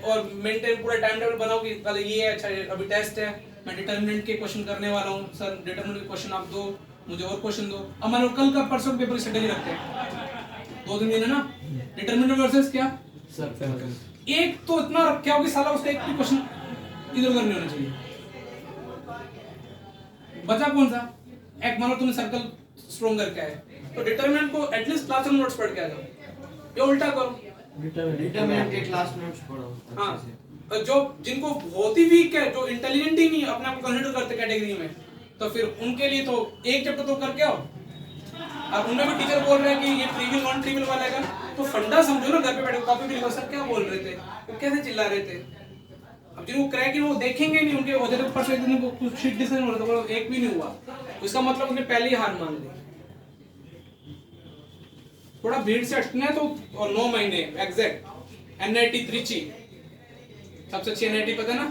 और मेंटेन पूरा टाइम टेबल बनाओ कि कल ये है, अच्छा अभी टेस्ट है, मैं डिटरमिनेंट के क्वेश्चन करने वाला हूँ, सर डिटरमिनेंट के क्वेश्चन आप दो, मुझे और क्वेश्चन दो। अब मान लो कल का परसों के पेपर की स्ट्रेटेजी रखते हैं, 2 दिन है ना, डिटरमिनेंट वर्सेस क्या एक, तो इतना रखा हो कि साला उसका एक भी क्वेश्चन इधर उधर नहीं होना चाहिए। बचा कौन सा, एक मान लो तुमने सर्कल स्ट्रॉन्ग करके आए, तो डिटरमिनेंट को एटलीस्ट क्लासरूम नोट्स पढ़ के आ जाओ, या उल्टा करो, डिटरमिनेंट के क्लास नोट्स पढ़ो। हाँ, जो जिनको बहुत ही वीक है, जो इंटेलिजेंट ही नहीं अपने आप को कंसीडर करते कैटेगरी में, तो फिर उनके लिए तो एक चैप्टर तो करके आओ। अब उनमें भी टीचर बोल रहे हैं कि ये ट्रिवियल नॉन ट्रिवियल वाला है, तो फंडा समझो ना, घर पे बैठे कॉपी पे लिखो, सर क्या बोल रहे थे, वो कैसे चिल्ला रहे थे। अब जिनको क्रैक है वो देखेंगे नहीं, उनके हो जाते परसों एक दिन को कुछ शीट डिस्कशन हो रहा था, एक भी नहीं हुआ, इसका मतलब उसने पहले ही हार मान ली। थोड़ा भीड़ से हटना है तो, और 9 महीने एग्जैक्ट। NIT त्रिची सबसे अच्छी NIT पता है ना,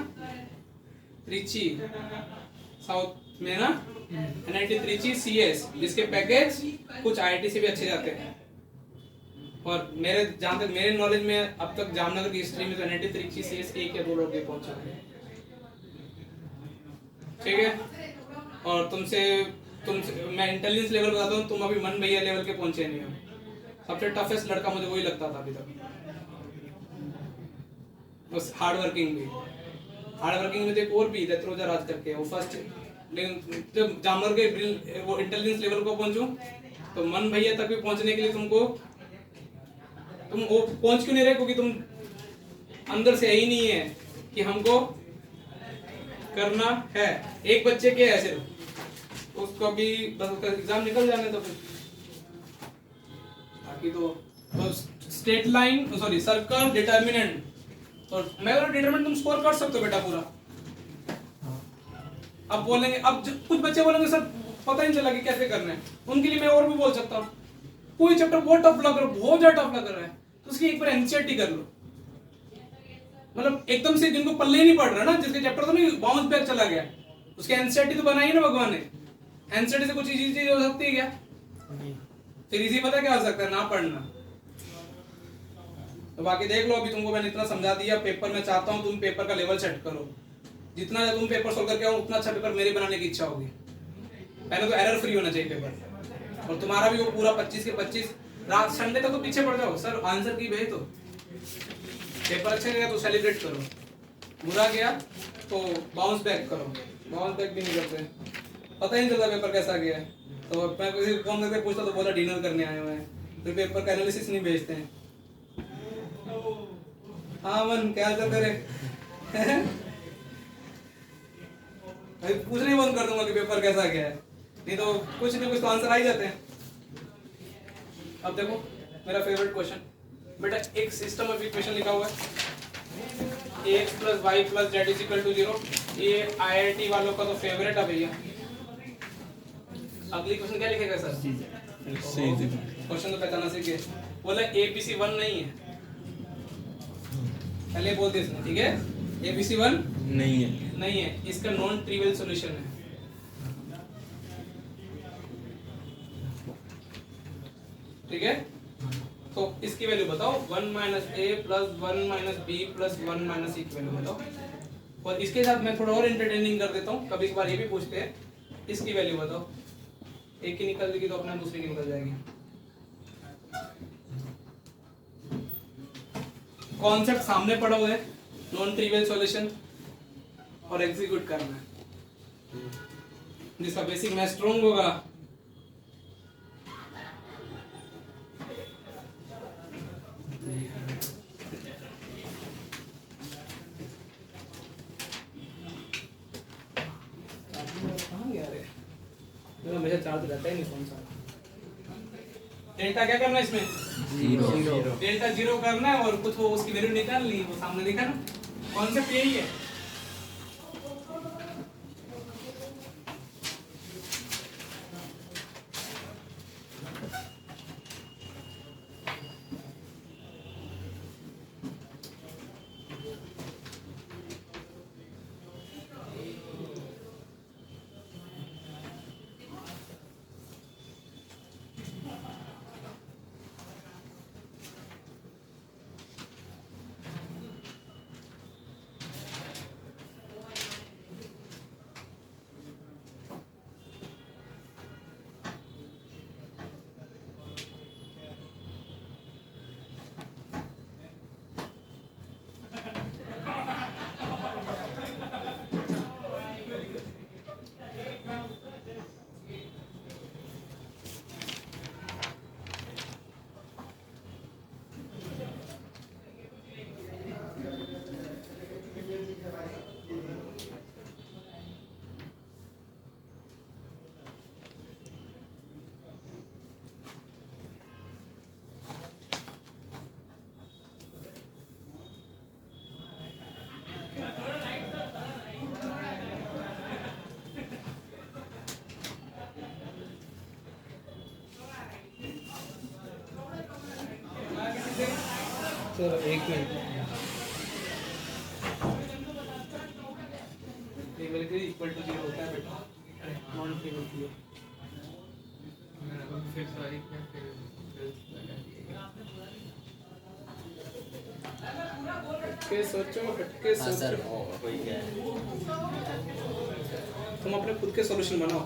त्रिची साउथ में ना, NIT त्रिची CS, जिसके पैकेज कुछ IIT से भी अच्छे जाते हैं। और मेरे जहां तक मेरे नॉलेज में अब तक जामनगर की हिस्ट्री में तो NIT त्रिची CS 1 या 2 लोग पहुंचे हैं, ठीक है। और तुमसे मैं इंटेलिजेंस लेवल बताता हूँ, तुम अभी मन भैया लेवल के पहुंचे नहीं हो। सबसे टफेस्ट लड़का मुझे वही लगता था अभी तक, बस हार्ड वर्किंग में तो एक और भी दत्रोजा राज करके, वो फर्स्ट, लेकिन जब जामनगर के वो इंटेलिजेंस लेवल को पहुंचूं, तो मन भैया तक भी पहुंचने के लिए तुम वो पहुंच क्यों नहीं रहे, क्योंकि तुम अंदर से यही नहीं है कि हमको करना है। एक बच्चे के है सिर्फ, उसको भी बस उसका एग्जाम निकल जाने तो फिर बाकी तो straight line, sorry circle, determinant और मैं डिटरमिनेंट तुम स्कोर कर सकते हो बेटा पूरा। अब बोलेंगे, अब कुछ बच्चे बोलेंगे सर पता ही नहीं चला कि कैसे करना है, उनके लिए मैं और भी बोल सकता हूँ, कोई चैप्टर बहुत टफ लग रहा है, बहुत ज्यादा टफ लग रहा है, तो उसकी एक बार एनसीईआरटी कर लो। मतलब एकदम से जिनको पल्ले ही नहीं पड़ रहा ना, जिसके चैप्टर तो नहीं बाउंस बैक चला गया, उसके एनसीईआरटी तो बनाई है ना भगवान ने। एनसीईआरटी से कुछ इजी चीज हो सकती है क्या? फिर इजी पता क्या हो सकता है, ना पढ़ना। तो बाकी देख लो, अभी तुमको मैंने इतना समझा दिया। पेपर में चाहता हूँ तुम पेपर का लेवल सेट करो, जितना तुम पेपर सोल्व करके आओ उतना अच्छा पेपर मेरे बनाने की इच्छा होगी। पहले तो एरर फ्री होना चाहिए पेपर, और तुम्हारा भी वो पूरा 25 के 25 रात संडे तक तो पीछे पड़ जाओ, सर आंसर की भेज दो। पेपर अच्छा गया तो सेलिब्रेट करो, बुरा गया तो बाउंस बैक करो। बाउंस बैक भी नहीं करते, पता ही नहीं चलता पेपर कैसा गया है। तो मैं किसी फोन करके पूछता तो बोला डिनर करने आए हुए हैं, फिर पेपर का एनालिसिस नहीं भेजते हैं। हाँ मन क्या चल तेरे पूछना ही बंद कर दूंगा कि पेपर कैसा गया है, नहीं तो कुछ नहीं कुछ तो आंसर आ ही जाते हैं। अब देखो मेरा फेवरेट क्वेश्चन बेटा, एक सिस्टम ऑफ इक्वेशन लिखा हुआ है ax + y + z = 0। ये आईआईटी वालों का तो फेवरेट है भैया। अगली क्वेश्चन क्या लिखेगा सर? क्वेश्चन तो पहचाना सीखे। बोला एबीसी 1 नहीं है, पहले बोल दिया इसने, ठीक है? एबीसी 1 नहीं है, इसका नॉन ट्रिवियल सॉल्यूशन है। ठीक है, तो इसकी वैल्यू बताओ, 1 - a + 1 - b + 1 - c की वैल्यू बताओ। और इसके साथ मैं थोड़ा और एंटरटेनिंग कर देता हूँ, कभी कभार ये भी पूछते हैं, इसकी वैल्यू बताओ। एक की निकल जाएगी तो अपना दूसरी की निकल जाएगी। कॉन्सेप्ट सामने पड़ा हुआ है, नॉन ट्रिवियल सॉल्यूशन, और एग्जीक्यूट करना है। जिसका बेसिक मैथ स्ट्रॉन्ग होगा हमेशा चार्ज रहता है नहीं कौन सा। डेल्टा क्या करना है इसमें? जीरो। डेल्टा 0 करना है और कुछ वो उसकी वैल्यू निकालनी, वो सामने देखा ना, कॉन्सेप्ट यही है। चलो एक मिनट, इक्वल टू 0 होता है बेटा, नॉन ट्रिवियल के लिए। के सोचो, फटके हाँ सर, सोचो, हो ही गया है। तुम अपने खुद के सॉल्यूशन बनाओ।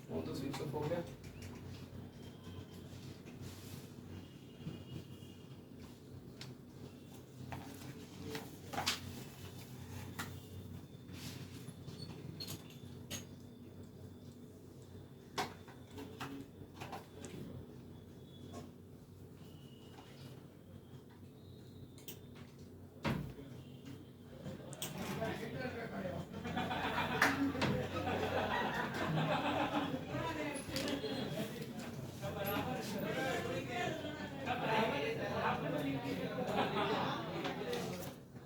वो तो स्विच ऑफ हो गया।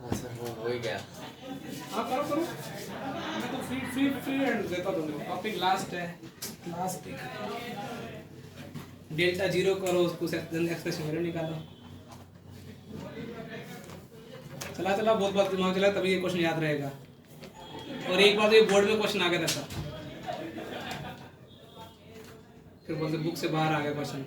हाँ सर हो ही गया। हाँ करो करो, मैं तो फ्री हैंड देता तुमको। टॉपिक लास्ट है, लास्ट डेल्टा जीरो करो, उसको एक्सप्रेशन वैल्यू निकालो। चला चला बहुत बात दिमाग चला, तभी ये क्वेश्चन याद रहेगा। और एक बार तो ये बोर्ड में क्वेश्चन आ गया था, फिर बोलते बुक से बाहर आ गया क्वेश्चन।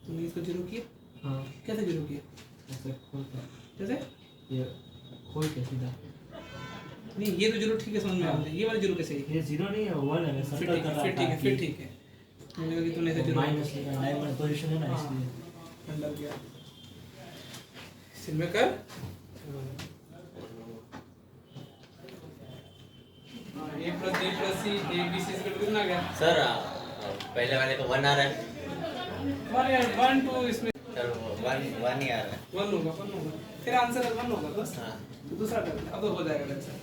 तुमने इसको जीरो किया? हाँ कैसे जीरो किया? ऐसे खोल के, जैसे ये खोल के सीधा। नहीं ये तो जीरो ठीक है, समझ में आ रहा है। ये वाला जीरो कैसे है? ये जीरो नहीं है, वन है। मैं फिर सर्कल ठीक कर है, रहा फिर ठीक है, था फिर ठीक है। मुझे लगा कि तूने ऐसे जीरो माइनस लिखा, डायमंड पोजीशन है ना इसलिए। लग गया। सिल्वर कर। हाँ, a plus b plus c a b c से कितना आ गया? सर पहले वाले तो 1 आ रहा है। 1 यार, 1 2 इसमें सर 1 ही आ रहा है। 1 होगा, 1 होगा। फिर आंसर 1 होगा बस। हाँ तो दूसरा कर, अब तो हो जाएगा आंसर।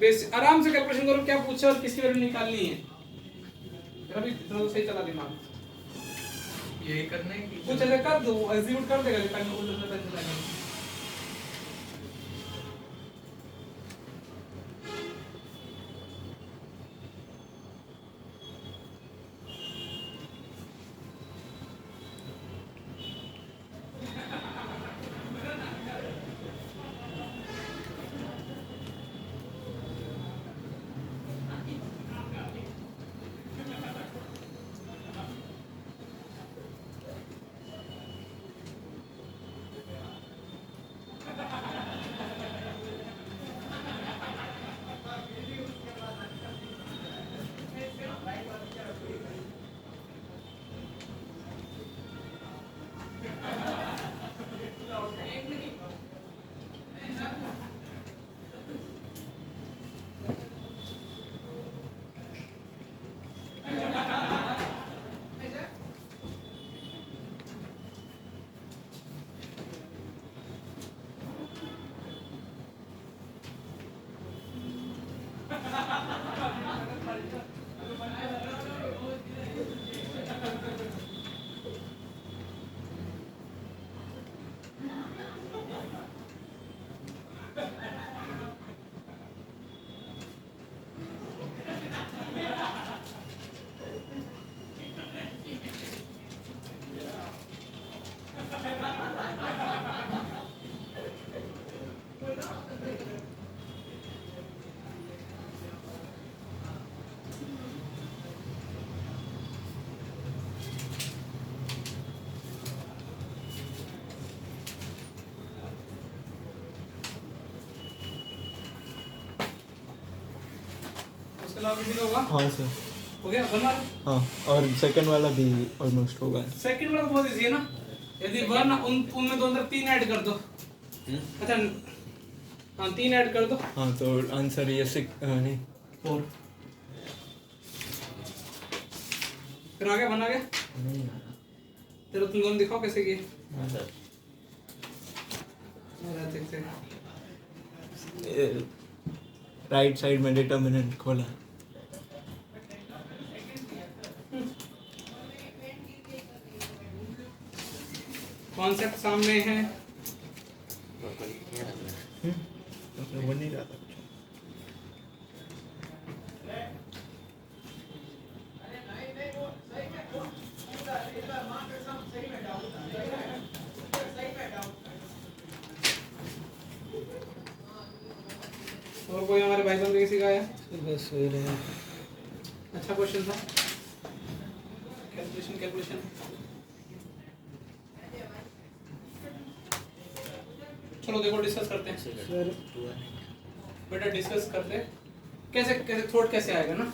बेसिक आराम से कैलकुलेशन करो, क्या पूछा और किसकी वैल्यू निकालनी है। अभी इतना तो सही चला दिमाग। यही करना है कि कुछ ऐसे कर दो, एग्जीक्यूट कर देगा, पेन उल्टा पेन चलाएगा। उसके अलावा किसी का होगा? हाँ सर। हो गया बनवा। हाँ, और सेकंड वाला भी ऑलमोस्ट होगा। सेकंड वाला तो बहुत इजी है ना। यदि वन उनमें दो अंदर 3 ऐड कर दो। अच्छा हाँ 3 ऐड कर दो। हाँ तो आंसर ये 6 नहीं 4। फिर आ गया, बन आ गया। नहीं आ रहा। चलो तुम दोनों दिखाओ कैसे किए। हाँ सर। राइट साइड में डिटर्मिनेंट खोला। कॉन्सेप्ट सामने है। वो नहीं रहा था। और कोई हमारे भाई बहन को किसी का आया? बस वही रहे। अच्छा क्वेश्चन था। कैलकुलेशन चलो देखो डिस्कस करते हैं सर बेटा, डिस्कस करते हैं कैसे कैसे थोट कैसे आएगा ना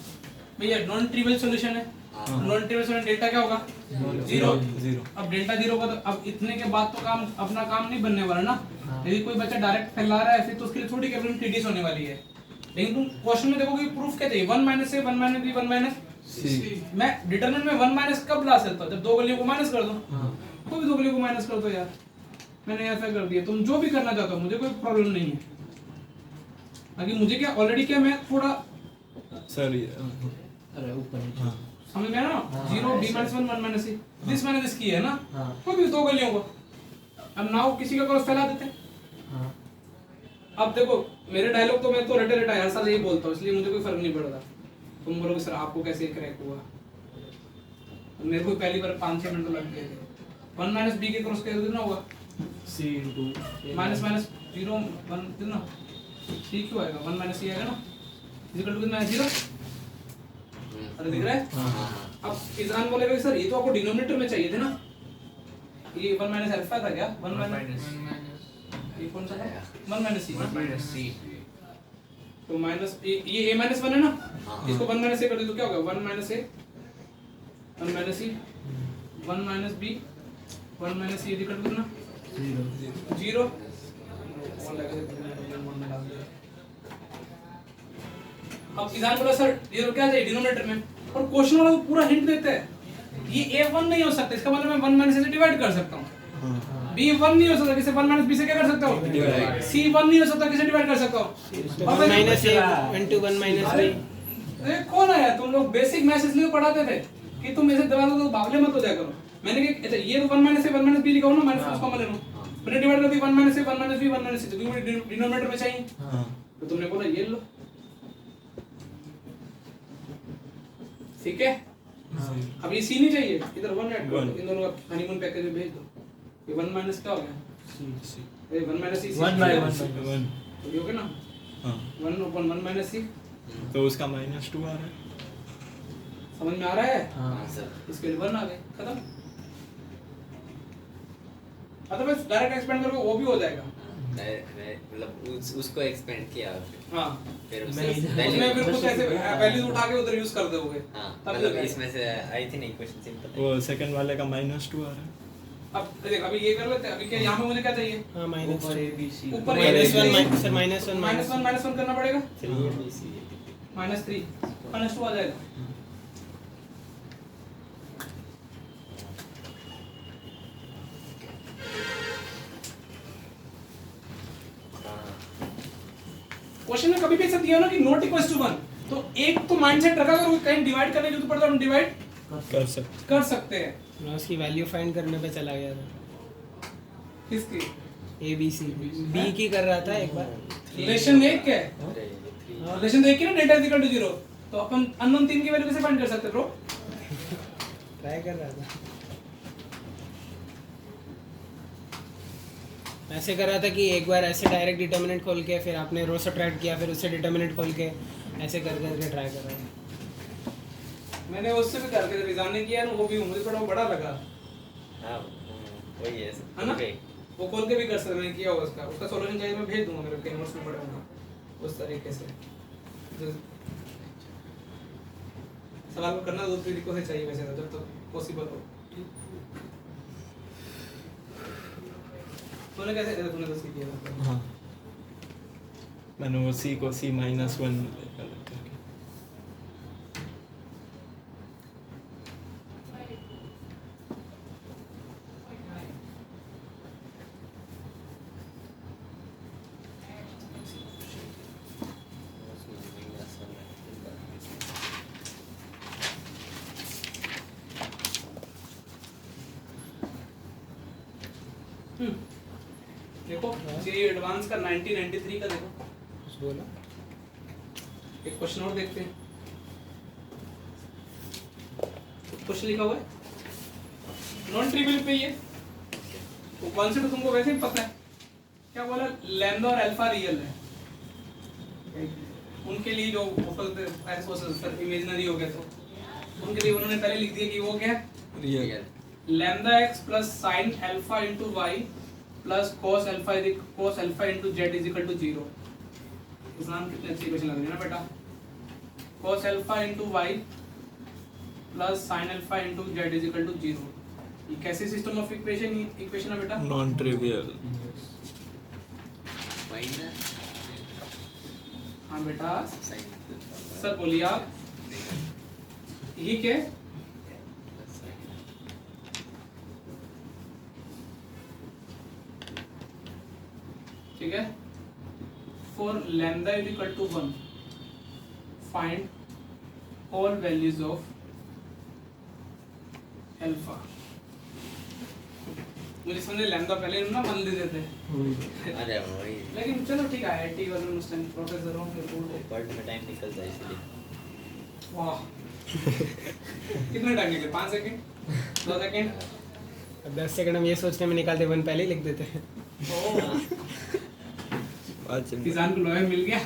भैया। नॉन ट्रिवियल सॉल्यूशन है, नॉन ट्रिवियल सॉल्यूशन डेल्टा क्या होगा 0। अब डेल्टा 0 का तो अब इतने के बाद तो काम अपना काम नहीं बनने वाला ना। यदि कोई बच्चा डायरेक्ट फैला रहा है फिर तो उसके लिए थोड़ी कैपिटल टीडीएस होने वाली है। लेकिन तुम क्वेश्चन में देखोगे प्रूफ क्या चाहिए 1 - a 1 - b 1 - c। मैं डिटरमिनेंट में 1 - कब ला सकता हूं? जब दो वैल्यू को माइनस कर दो। कोई भी दो वैल्यू को माइनस कर दो यार, मैंने ऐसा कर दिया। तुम जो भी करना चाहते हो मुझे कोई प्रॉब्लम नहीं है। बाकी मुझे क्या ऑलरेडी क्या मैं थोड़ा सर अरे ऊपर नीचे समझ में आया ना 0 b - 1 1 - c दिस मैंने दिस की है ना। हाँ। कोई भी दो वैल्यू को अब नाउ किसी का क्रॉस फैला देते हैं। हाँ अब देखो मेरे डायलॉग तो मैं तो रटे रटा हर साल यही बोलता हूँ, इसलिए मुझे कोई फर्क नहीं पड़ता। तुम बोलोगे सर आपको कैसे क्रैक हुआ, तो मेरे को पहली बार 5-6 मिनट तो लग गए थे। 1 - b के क्रॉस कैसे कितना होगा c * माइनस 0 1 कितना c क्यों आएगा 1 - c आएगा ना इक्वल टू कितना है 0। अरे दिख रहा है। अब इजान बोलेगा सर ये तो आपको डिनोमिनेटर में चाहिए थे ना, ये 1 - अल्फा था क्या 1 - ये कौन सा था 1 - c 1 - c। तो माइनस ये a - 1 है ना, इसको 1 - a कर दे तो क्या होगा 1 - a 1 - c 1 - b 1 - c equal to कितना 0। अब किसान बोला सर ये तो क्या चाहिए डिनोमिनेटर में, और क्वेश्चन वाला पूरा हिंट देता है ये a1 नहीं हो सकता, इसका मतलब मैं 1 - a से डिवाइड कर सकता हूँ। b1 नहीं हो सकता, किसे 1 - b से क्या कर सकता हूँ c1 नहीं हो सकता, किसे डिवाइड कर सकता हूँ 1 - a into 1 - b। अरे कौन आया, तुम लोग बेसिक मैथ्स इसलिए पढ़ाते थे कि तुम ऐसे दबा दो तो बावले मत हो जाया करो। मैंने कि अच्छा ये तो 1 - a 1 - b लिखा हो ना, माइनस उसको कॉमन ले लो, मैंने डिवाइड कर दी 1 - a 1 - b 1 - c, तो तुम्हें डिनोमिनेटर में चाहिए तो तुमने बोला ये लो, ठीक है। अब ये c नहीं चाहिए, इधर 1 ऐड कर दो, इन दोनों का हनीमून पैकेज में भेज दो। ये 1 माइनस क्या हो गया c 1 - c 1 by 1 तो ये हो गया ना 1/1 - c। तो उसका -2 आ रहा है। समझ में आ रहा है? हाँ सर। इसके लिए 1 आ गए, खत्म। अदरवाइज डायरेक्ट एक्सपेंड करोगे वो भी हो जाएगा। मतलब उसको एक्सपेंड किया फिर। हाँ फिर मैं उसमें फिर कुछ ऐसे वैल्यूज उठा के उधर यूज कर दोगे। हाँ तब मतलब लगेगा। इसमें से आई थी नहीं क्वेश्चन सिंपल। वो सेकंड वाले का -2 आ रहा है। अब देख अभी ये कर लेते हैं, अभी क्या यहाँ पे मुझे क्या चाहिए हाँ माइनस ऊपर a b c ऊपर -1 सर -1 -1 करना पड़ेगा 3 b c -3 -2 आ जाएगा। क्वेश्चन में कभी भी ऐसा दिया ना कि नॉट इक्वल्स टू 1, तो एक तो माइंडसेट रखा करो कहीं डिवाइड करने की जरूरत पड़ता है हम डिवाइड कर सकते हैं। मैं उसकी वैल्यू फाइंड करने पे चला गया था। किसकी a b c b की कर रहा था एक बार। रिलेशन एक क्या है, रिलेशन एक की ना डेल्टा इज इक्वल टू 0, तो अपन अननोन 3 की वैल्यू कैसे फाइंड कर सकते हैं ब्रो? ट्राई कर रहा था, ऐसे कर रहा था कि एक बार ऐसे डायरेक्ट डिटर्मिनेंट खोल के फिर आपने रो सब्ट्रैक्ट किया, फिर उससे डिटर्मिनेंट खोल के ऐसे कर करके ट्राई कर रहा था। मैंने उससे भी करके रिजान ने किया ना, वो भी मुझे थोड़ा बड़ा लगा। हाँ वही है है ना? वो खोल के भी कर सकते, मैंने किया होगा उसका उसका सॉल्यूशन चाहिए मैं भेज दूंगा मेरे के नोट्स में पड़े होंगे उस तरीके से। जो सवाल को करना दो तरीकों से चाहिए वैसे तो जब तक पॉसिबल हो। तूने कैसे तूने तो सीख किया था? हाँ मैंने वो c को c -1 देखो ये एडवांस का 1993 का देखो कुछ बोला एक क्वेश्चन और देखते हैं। क्वेश्चन लिखा हुआ है नॉन ट्रिवियल पे ये वो कॉन्सेप्ट तुमको वैसे ही पता है। क्या बोला लैम्डा और अल्फा रियल है उनके लिए जो सर इमेजिनरी हो गया तो उनके लिए उन्होंने पहले लिख दिया कि वो क्या है real lambda x plus sine alpha into y plus cos alpha into Z is equal to 0। इस नाम कितनी अच्छी इक्वेशन लग रही है ना बेटा। cos alpha into Y plus sine alpha into Z is equal to 0। ये कैसी सिस्टम ऑफ इक्वेशन है बेटा? Non trivial. हाँ बेटा सर बोलिए आप। ये क्या है? ठीक है। For lambda is equal to 1 find all values of alpha. मुझे समझे लैम्डा पहले ना मान लेते थे अरे वही लेकिन चलो ठीक है। आईआईटी वाले उस टाइम प्रोफेसर हूं फिर बोल वर्ड में टाइम निकलता है इसलिए। वाह कितना टाइम निकले? 5 सेकंड 2 सेकंड? अब 10 सेकंड हम ये सोचने में निकालते 1 पहले ही लिख देते हैं। किसान को लॉयर मिल गया।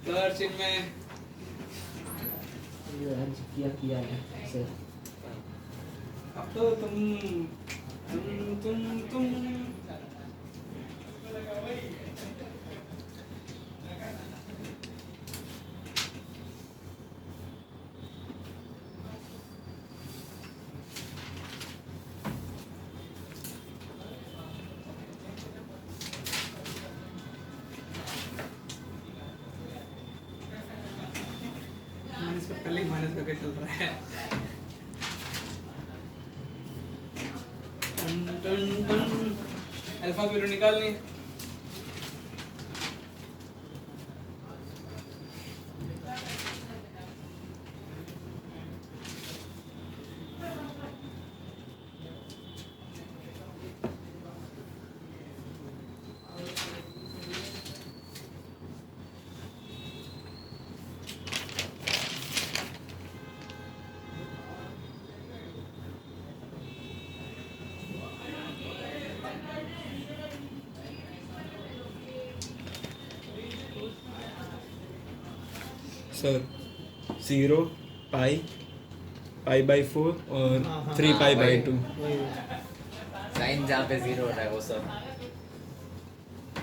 सर्च में किया है सर। अब तो तुम माइनस पे पहले माइनस करके चल रहा है। अल्फा की वैल्यू निकालनी। सर 0 पाई by 4 और 3 पाई by 2। साइन जहाँ पे 0 हो रहा है वो सब।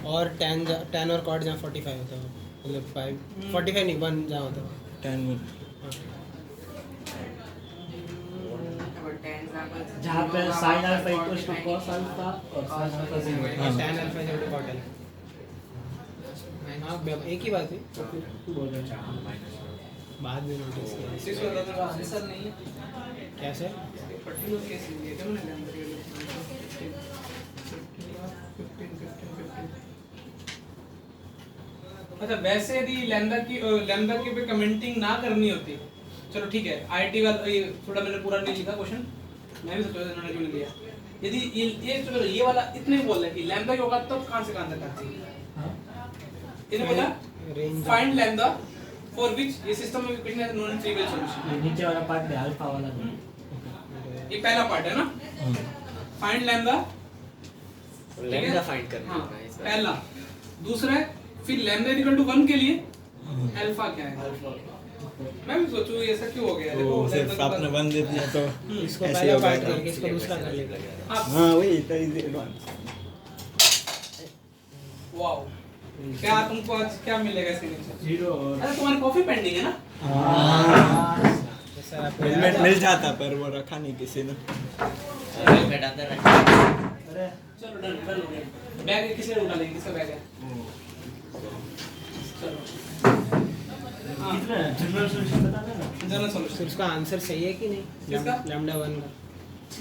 और tan और cot जहाँ 45 होता है मतलब 5 45 नहीं 1 जहाँ होता है 10 में जहाँ पे sin alpha equals to cos alpha और sin अल्फा 0। हाँ tan alpha is to cot alpha. हाँ एक ही बात है। तू बोल रहा है बाद में नोटिस किया। इसी से ज्यादा का आंसर नहीं है। क्या सर? पर्टिकुलर केस लिए थे मैंने लैम्डा के लिए। अच्छा वैसे यदि लैम्डा की पे कमेंटिंग ना करनी होती, चलो ठीक है आईटी वाला ये थोड़ा मैंने पूरा नहीं लिखा क्वेश्चन, मैं भी सोचा इन्होंने क्यों नहीं लिया। यदि ये चलो ये वाला इतने बोल रहा है कि लैम्डा की औकात तो कहां से कहां तक आती है। इन्हें बोला फाइंड लैम्डा फॉर व्हिच ये सिस्टम में equation has non trivial solution. नीचे वाला पार्ट है अल्फा वाला। ये पहला पार्ट है ना, फाइंड लैम्डा लैम्डा फाइंड करना हाँ, है इसका। पहला। दूसरा है फिर लैम्डा इक्वल टू 1 के लिए अल्फा क्या है। मैं भी सोचूं ये ऐसा क्यों हो गया। देखो सिर्फ आपने 1 दे दिया तो इसको ऐसे पहला होगा पार्ट तो। करके इसको दूसरा कर लेगा। हाँ वही तो इजी एडवांस। वाओ क्या तुमको आज क्या मिलेगा इसके नीचे? 0 और अरे तुम्हारी कॉफी पेंडिंग है ना। तो सर आपको हेलमेट मिल जाता पर वो रखा नहीं किसी ने। हेलमेट अंदर रखा। अरे चलो डन हो गया। बैग किसने उठा लेंगे, किसका बैग है? चलो कितना जनरल सॉल्यूशन बता देना। जनरल फिर सॉल्यूशन उसका आंसर सही है कि नहीं? किसका? लैम्डा 1 का।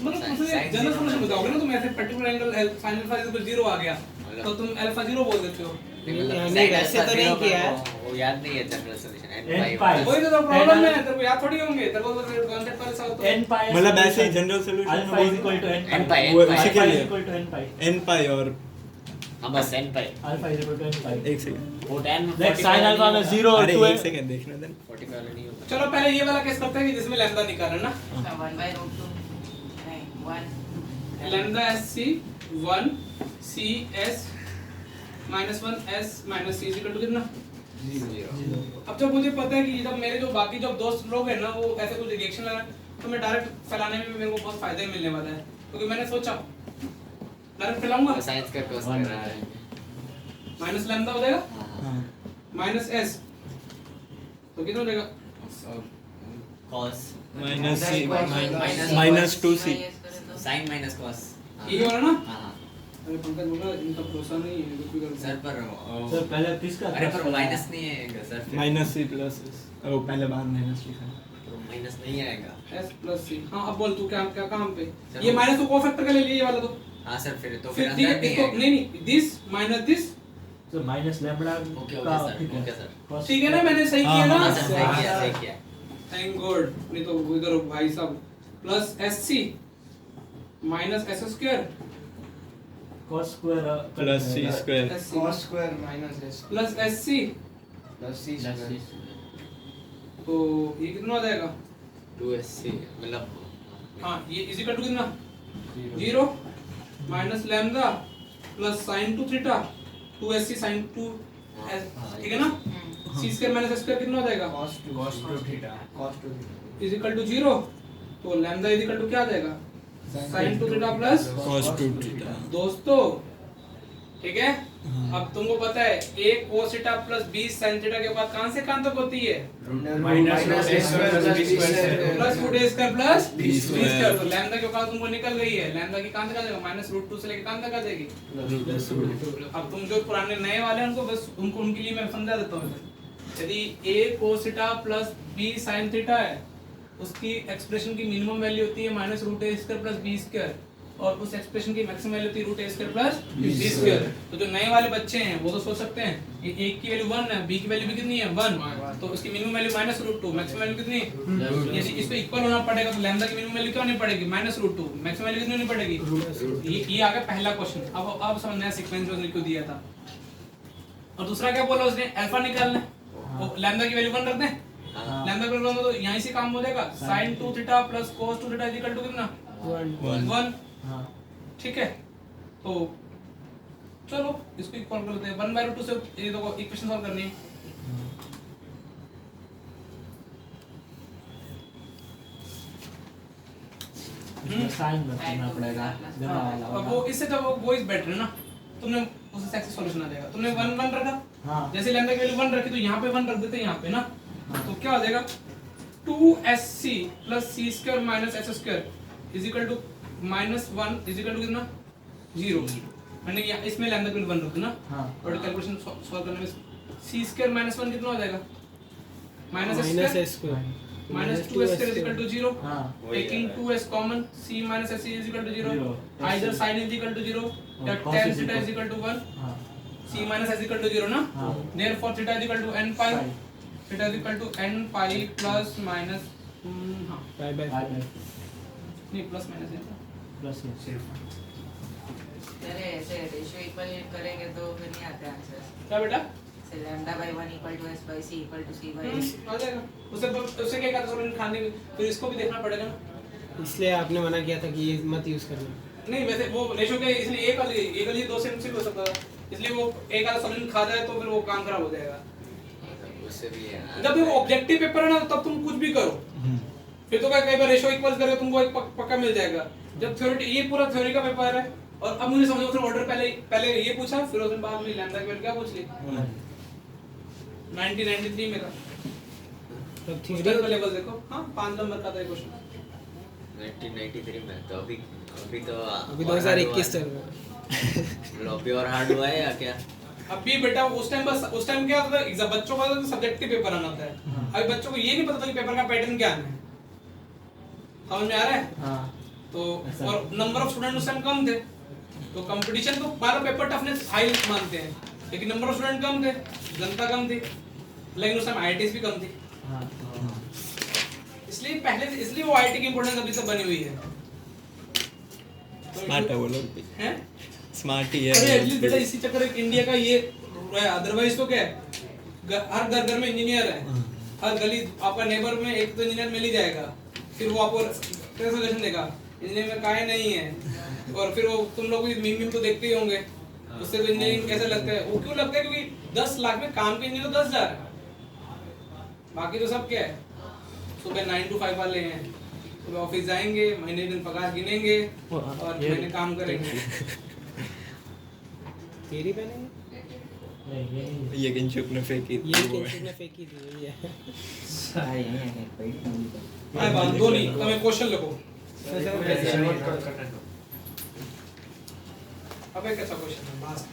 मतलब तुमसे जनरल सॉल्यूशन बताओगे ना, तुम ऐसे particular angle sine alpha is equal 0 आ गया तो तुम अल्फा 0 बोल देते हो। नहीं वैसे तो नहीं किया है। वो याद नहीं है जनरल सॉल्यूशन n पाई वही तो प्रॉब्लम है, तेरे को याद थोड़ी होंगे, तेरे को तो कॉन्सेप्ट पर सब तो n पाई मतलब ऐसे ही general solution alpha is equal to n pi. वो उसी के अल्फा इज लिए equal to n pi. n pi और हाँ बस n pi. Alpha is equal to n pi. एक सेकंड वो tan देख sin अल्फा में 0 और अरे 2 एक है। सेकंड देखने दें। 45 वाला नहीं होगा। चलो पहले ये वाला केस करते हैं कि जिसमें लैम्डा निकाल है ना। 1/√2 नहीं 1 lambda SC 1 CS -1 S - C is equal to कितना? 0। अब जब मुझे पता है कि जब मेरे जो बाकी जो दोस्त लोग हैं ना वो ऐसे कुछ रिएक्शन लगा तो मैं डायरेक्ट फैलाने में मेरे को बहुत फायदा ही मिलने वाला है, क्योंकि मैंने सोचा डायरेक्ट फैलाऊंगा साइंस का कोर्स कर रहा है। माइनस लैम्डा हो जाएगा हाँ माइनस एस तो कितना हो जाएगा cos माइनस सी minus- minus 2c sin minus cos। ये वाला ना हाँ अरे पंकज बोल रहा इनका भरोसा नहीं है कुछ भी कर सर पर सर पहले किसका अरे पर माइनस नहीं आएगा सर फिर। माइनस सी प्लस ओ पहले बार माइनस लिखा तो माइनस नहीं आएगा। एस प्लस सी हाँ अब बोल तू क्या क्या काम पे चलो। ये माइनस तो कोफैक्टर का ले लिए ये वाला तो हाँ सर फिर तो फिर फिर ठीक है अंदर नहीं इसको आएगा। नहीं दिस माइनस दिस तो माइनस लैम्बडा ओके का ओके सर ठीक है ओके सर। cos ठीक है ना मैंने सही हाँ, किया ना हाँ सर सही किया। थैंक गॉड नहीं तो इधर भाई साहब plus S C minus S square cos square plus C square S C cos square minus s plus S C plus c square तो ये कितना आ जाएगा 2sc मतलब हाँ ये इज इक्वल टू कितना 0 minus lambda plus sin 2 theta 2sc sin 2 ठीक है ना c square minus s square कितना हो जाएगा cos 2 theta cos 2 theta is equal to 0 तो लैम्डा इज इक्वल टू क्या आ जाएगा sin 2 theta plus cos 2 theta दोस्तों ठीक है अब तुमको पता है a cos theta plus b sin theta के बाद कहां से कहां तक होती है minus a square plus b square plus root a square plus b b square. Square तो लैम्डा के बाद तुमको निकल गई है लैम्डा की कहां तक आ जाएगा माइनस रूट 2 से लेकर कहां तक आ जाएगी अब तुम जो पुराने नए वाले हैं उनको बस उनके लिए मैं समझा देता हूं यदि a cos theta plus b sin theta है उसकी एक्सप्रेशन की मिनिमम वैल्यू होती है minus root a square plus b square और उस एक्सप्रेशन की मैक्सिमम वैल्यू होती है root a square plus b square तो जो नए वाले बच्चे हैं वो तो सोच सकते हैं ये a की वैल्यू 1 है b की वैल्यू भी कितनी है 1 तो उसकी minimum value minus root 2 maximum value कितनी यदि इसको इक्वल होना पड़ेगा तो लैम्डा की मिनिमम वैल्यू क्या होनी पड़ेगी माइनस रूट 2 मैक्सिमम वैल्यू कितनी होनी पड़ेगी ये आ गया पहला क्वेश्चन अब समझना है सीक्वेंस जो उसने क्यों दिया था और दूसरा क्या बोला उसने अल्फा निकालना है तो लैम्डा की वैल्यू 1 रख दें लैम्डा की वैल्यू 1 तो यहीं से काम हो जाएगा sin 2 theta plus cos 2 theta is equal to कितना 1 हाँ ठीक है तो चलो इसको इक्वल कर लेते हैं 1/2 से ये देखो इक्वेशन सॉल्व करनी है साइन बताना पड़ेगा जमा वाला अब वो इससे तो वो इज बेटर है ना तुमने उसे सेक्सी सॉल्यूशन आ जाएगा तुमने 1 1 रखा हाँ जैसे लैम्डा की वैल्यू 1 रखी तो यहाँ पे 1 रख देते हैं यहाँ पे ना तो क्या हो जाएगा 2sc plus c square minus s square is equal to minus 1 is equal to कितना 0 मैंने यहाँ इसमें लैम्डा की वैल्यू 1 रख दी ना हाँ और कैलकुलेशन सॉल्व करने में c स्क्वायर माइनस 1 कितना हो जाएगा minus s minus square s square minus 2s square is equal to 0 हाँ taking 2s common c minus s is equal to 0 Zero. either sine is equal to 0 या cos tan is theta equal- is equal to 1 हाँ c minus s equal to 0 ना हाँ therefore theta is equal to n pi Pi. theta is equal to n pi plus minus हाँ bye bye bye bye नहीं plus minus नहीं plus ये अरे ऐसे ratio equal करेंगे तो फिर नहीं आते आंसर क्या बेटा से lambda by 1 equal to s by c equal to c by आ जाएगा उसे क्या कहते हैं खाने में फिर इसको भी देखना पड़ेगा ना इसलिए आपने मना किया था कि ये मत यूज करना नहीं वैसे वो रेशियो के इसलिए एक वाली दो से हो सकता है इसलिए वो एक आधा सॉल्यूशन खा जाए तो फिर वो काम खराब हो जाएगा उससे भी है। जब देखो ऑब्जेक्टिव पेपर है ना तब तुम कुछ भी करो फिर तो क्या कई बार रेशियो इक्वल करके तुमको एक पक्का मिल जाएगा जब थ्योरी ये पूरा थ्योरी का पेपर है और अब मुझे समझो फिर ऑर्डर पहले ये पूछा फिर उसके बाद में लैम्डा की वैल्यू क्या पूछ ली 1993 में था तब थ्योरी का थ्योरी लेवल देखो हां 5 नंबर का था क्वेश्चन 1993 में तो अभी तो अभी और hard 2021 हुआ चल रहा है मतलब अभी और हार्ड हुआ है या क्या? अभी बेटा उस टाइम क्या होता था एग्जाम बच्चों का तो सब्जेक्टिव पेपर आना होता है अभी बच्चों को ये नहीं पता था कि पेपर का पैटर्न क्या है समझ में आ रहा है हाँ तो और नंबर ऑफ स्टूडेंट उस टाइम कम थे तो कंपटीशन तो बारह पेपर टफनेस हाई मानते हैं लेकिन नंबर ऑफ स्टूडेंट कम थे जनता कम थी लेकिन उस टाइम आईआईटीज भी कम थी हाँ इसलिए वो आईआईटी की इंपोर्टेंस अभी तक बनी हुई है स्मार्ट है वो लोग भी हैं स्मार्ट ही अरे है एटलीस्ट बेटा इसी चक्कर में इंडिया का ये अदरवाइज तो क्या है हर घर में इंजीनियर है हर गली आपका नेबर में एक तो इंजीनियर मिल ही जाएगा फिर वो आपको कैसा सजेशन देगा इंजीनियरिंग में काहे नहीं है और फिर वो तुम लोग भी मीम तो देखते ही होंगे उससे तो इंजीनियरिंग कैसा लगता है वो क्यों लगता है क्योंकि 10 लाख में काम के इंजीनियर तो 10,000 है बाकी तो सब क्या है सुबह 9 to 5 वाले हैं सुबह ऑफिस जाएंगे महीने दिन पगार गिनेंगे और महीने काम करेंगे तेरी पेन है नहीं ये नहीं ये किंचुक ने फेंकी ये किसी ने फेंकी थी वही है हां बांधो नहीं તમે ક્વેશ્ચન લખો अब एक ऐसा क्वेश्चन है लास्ट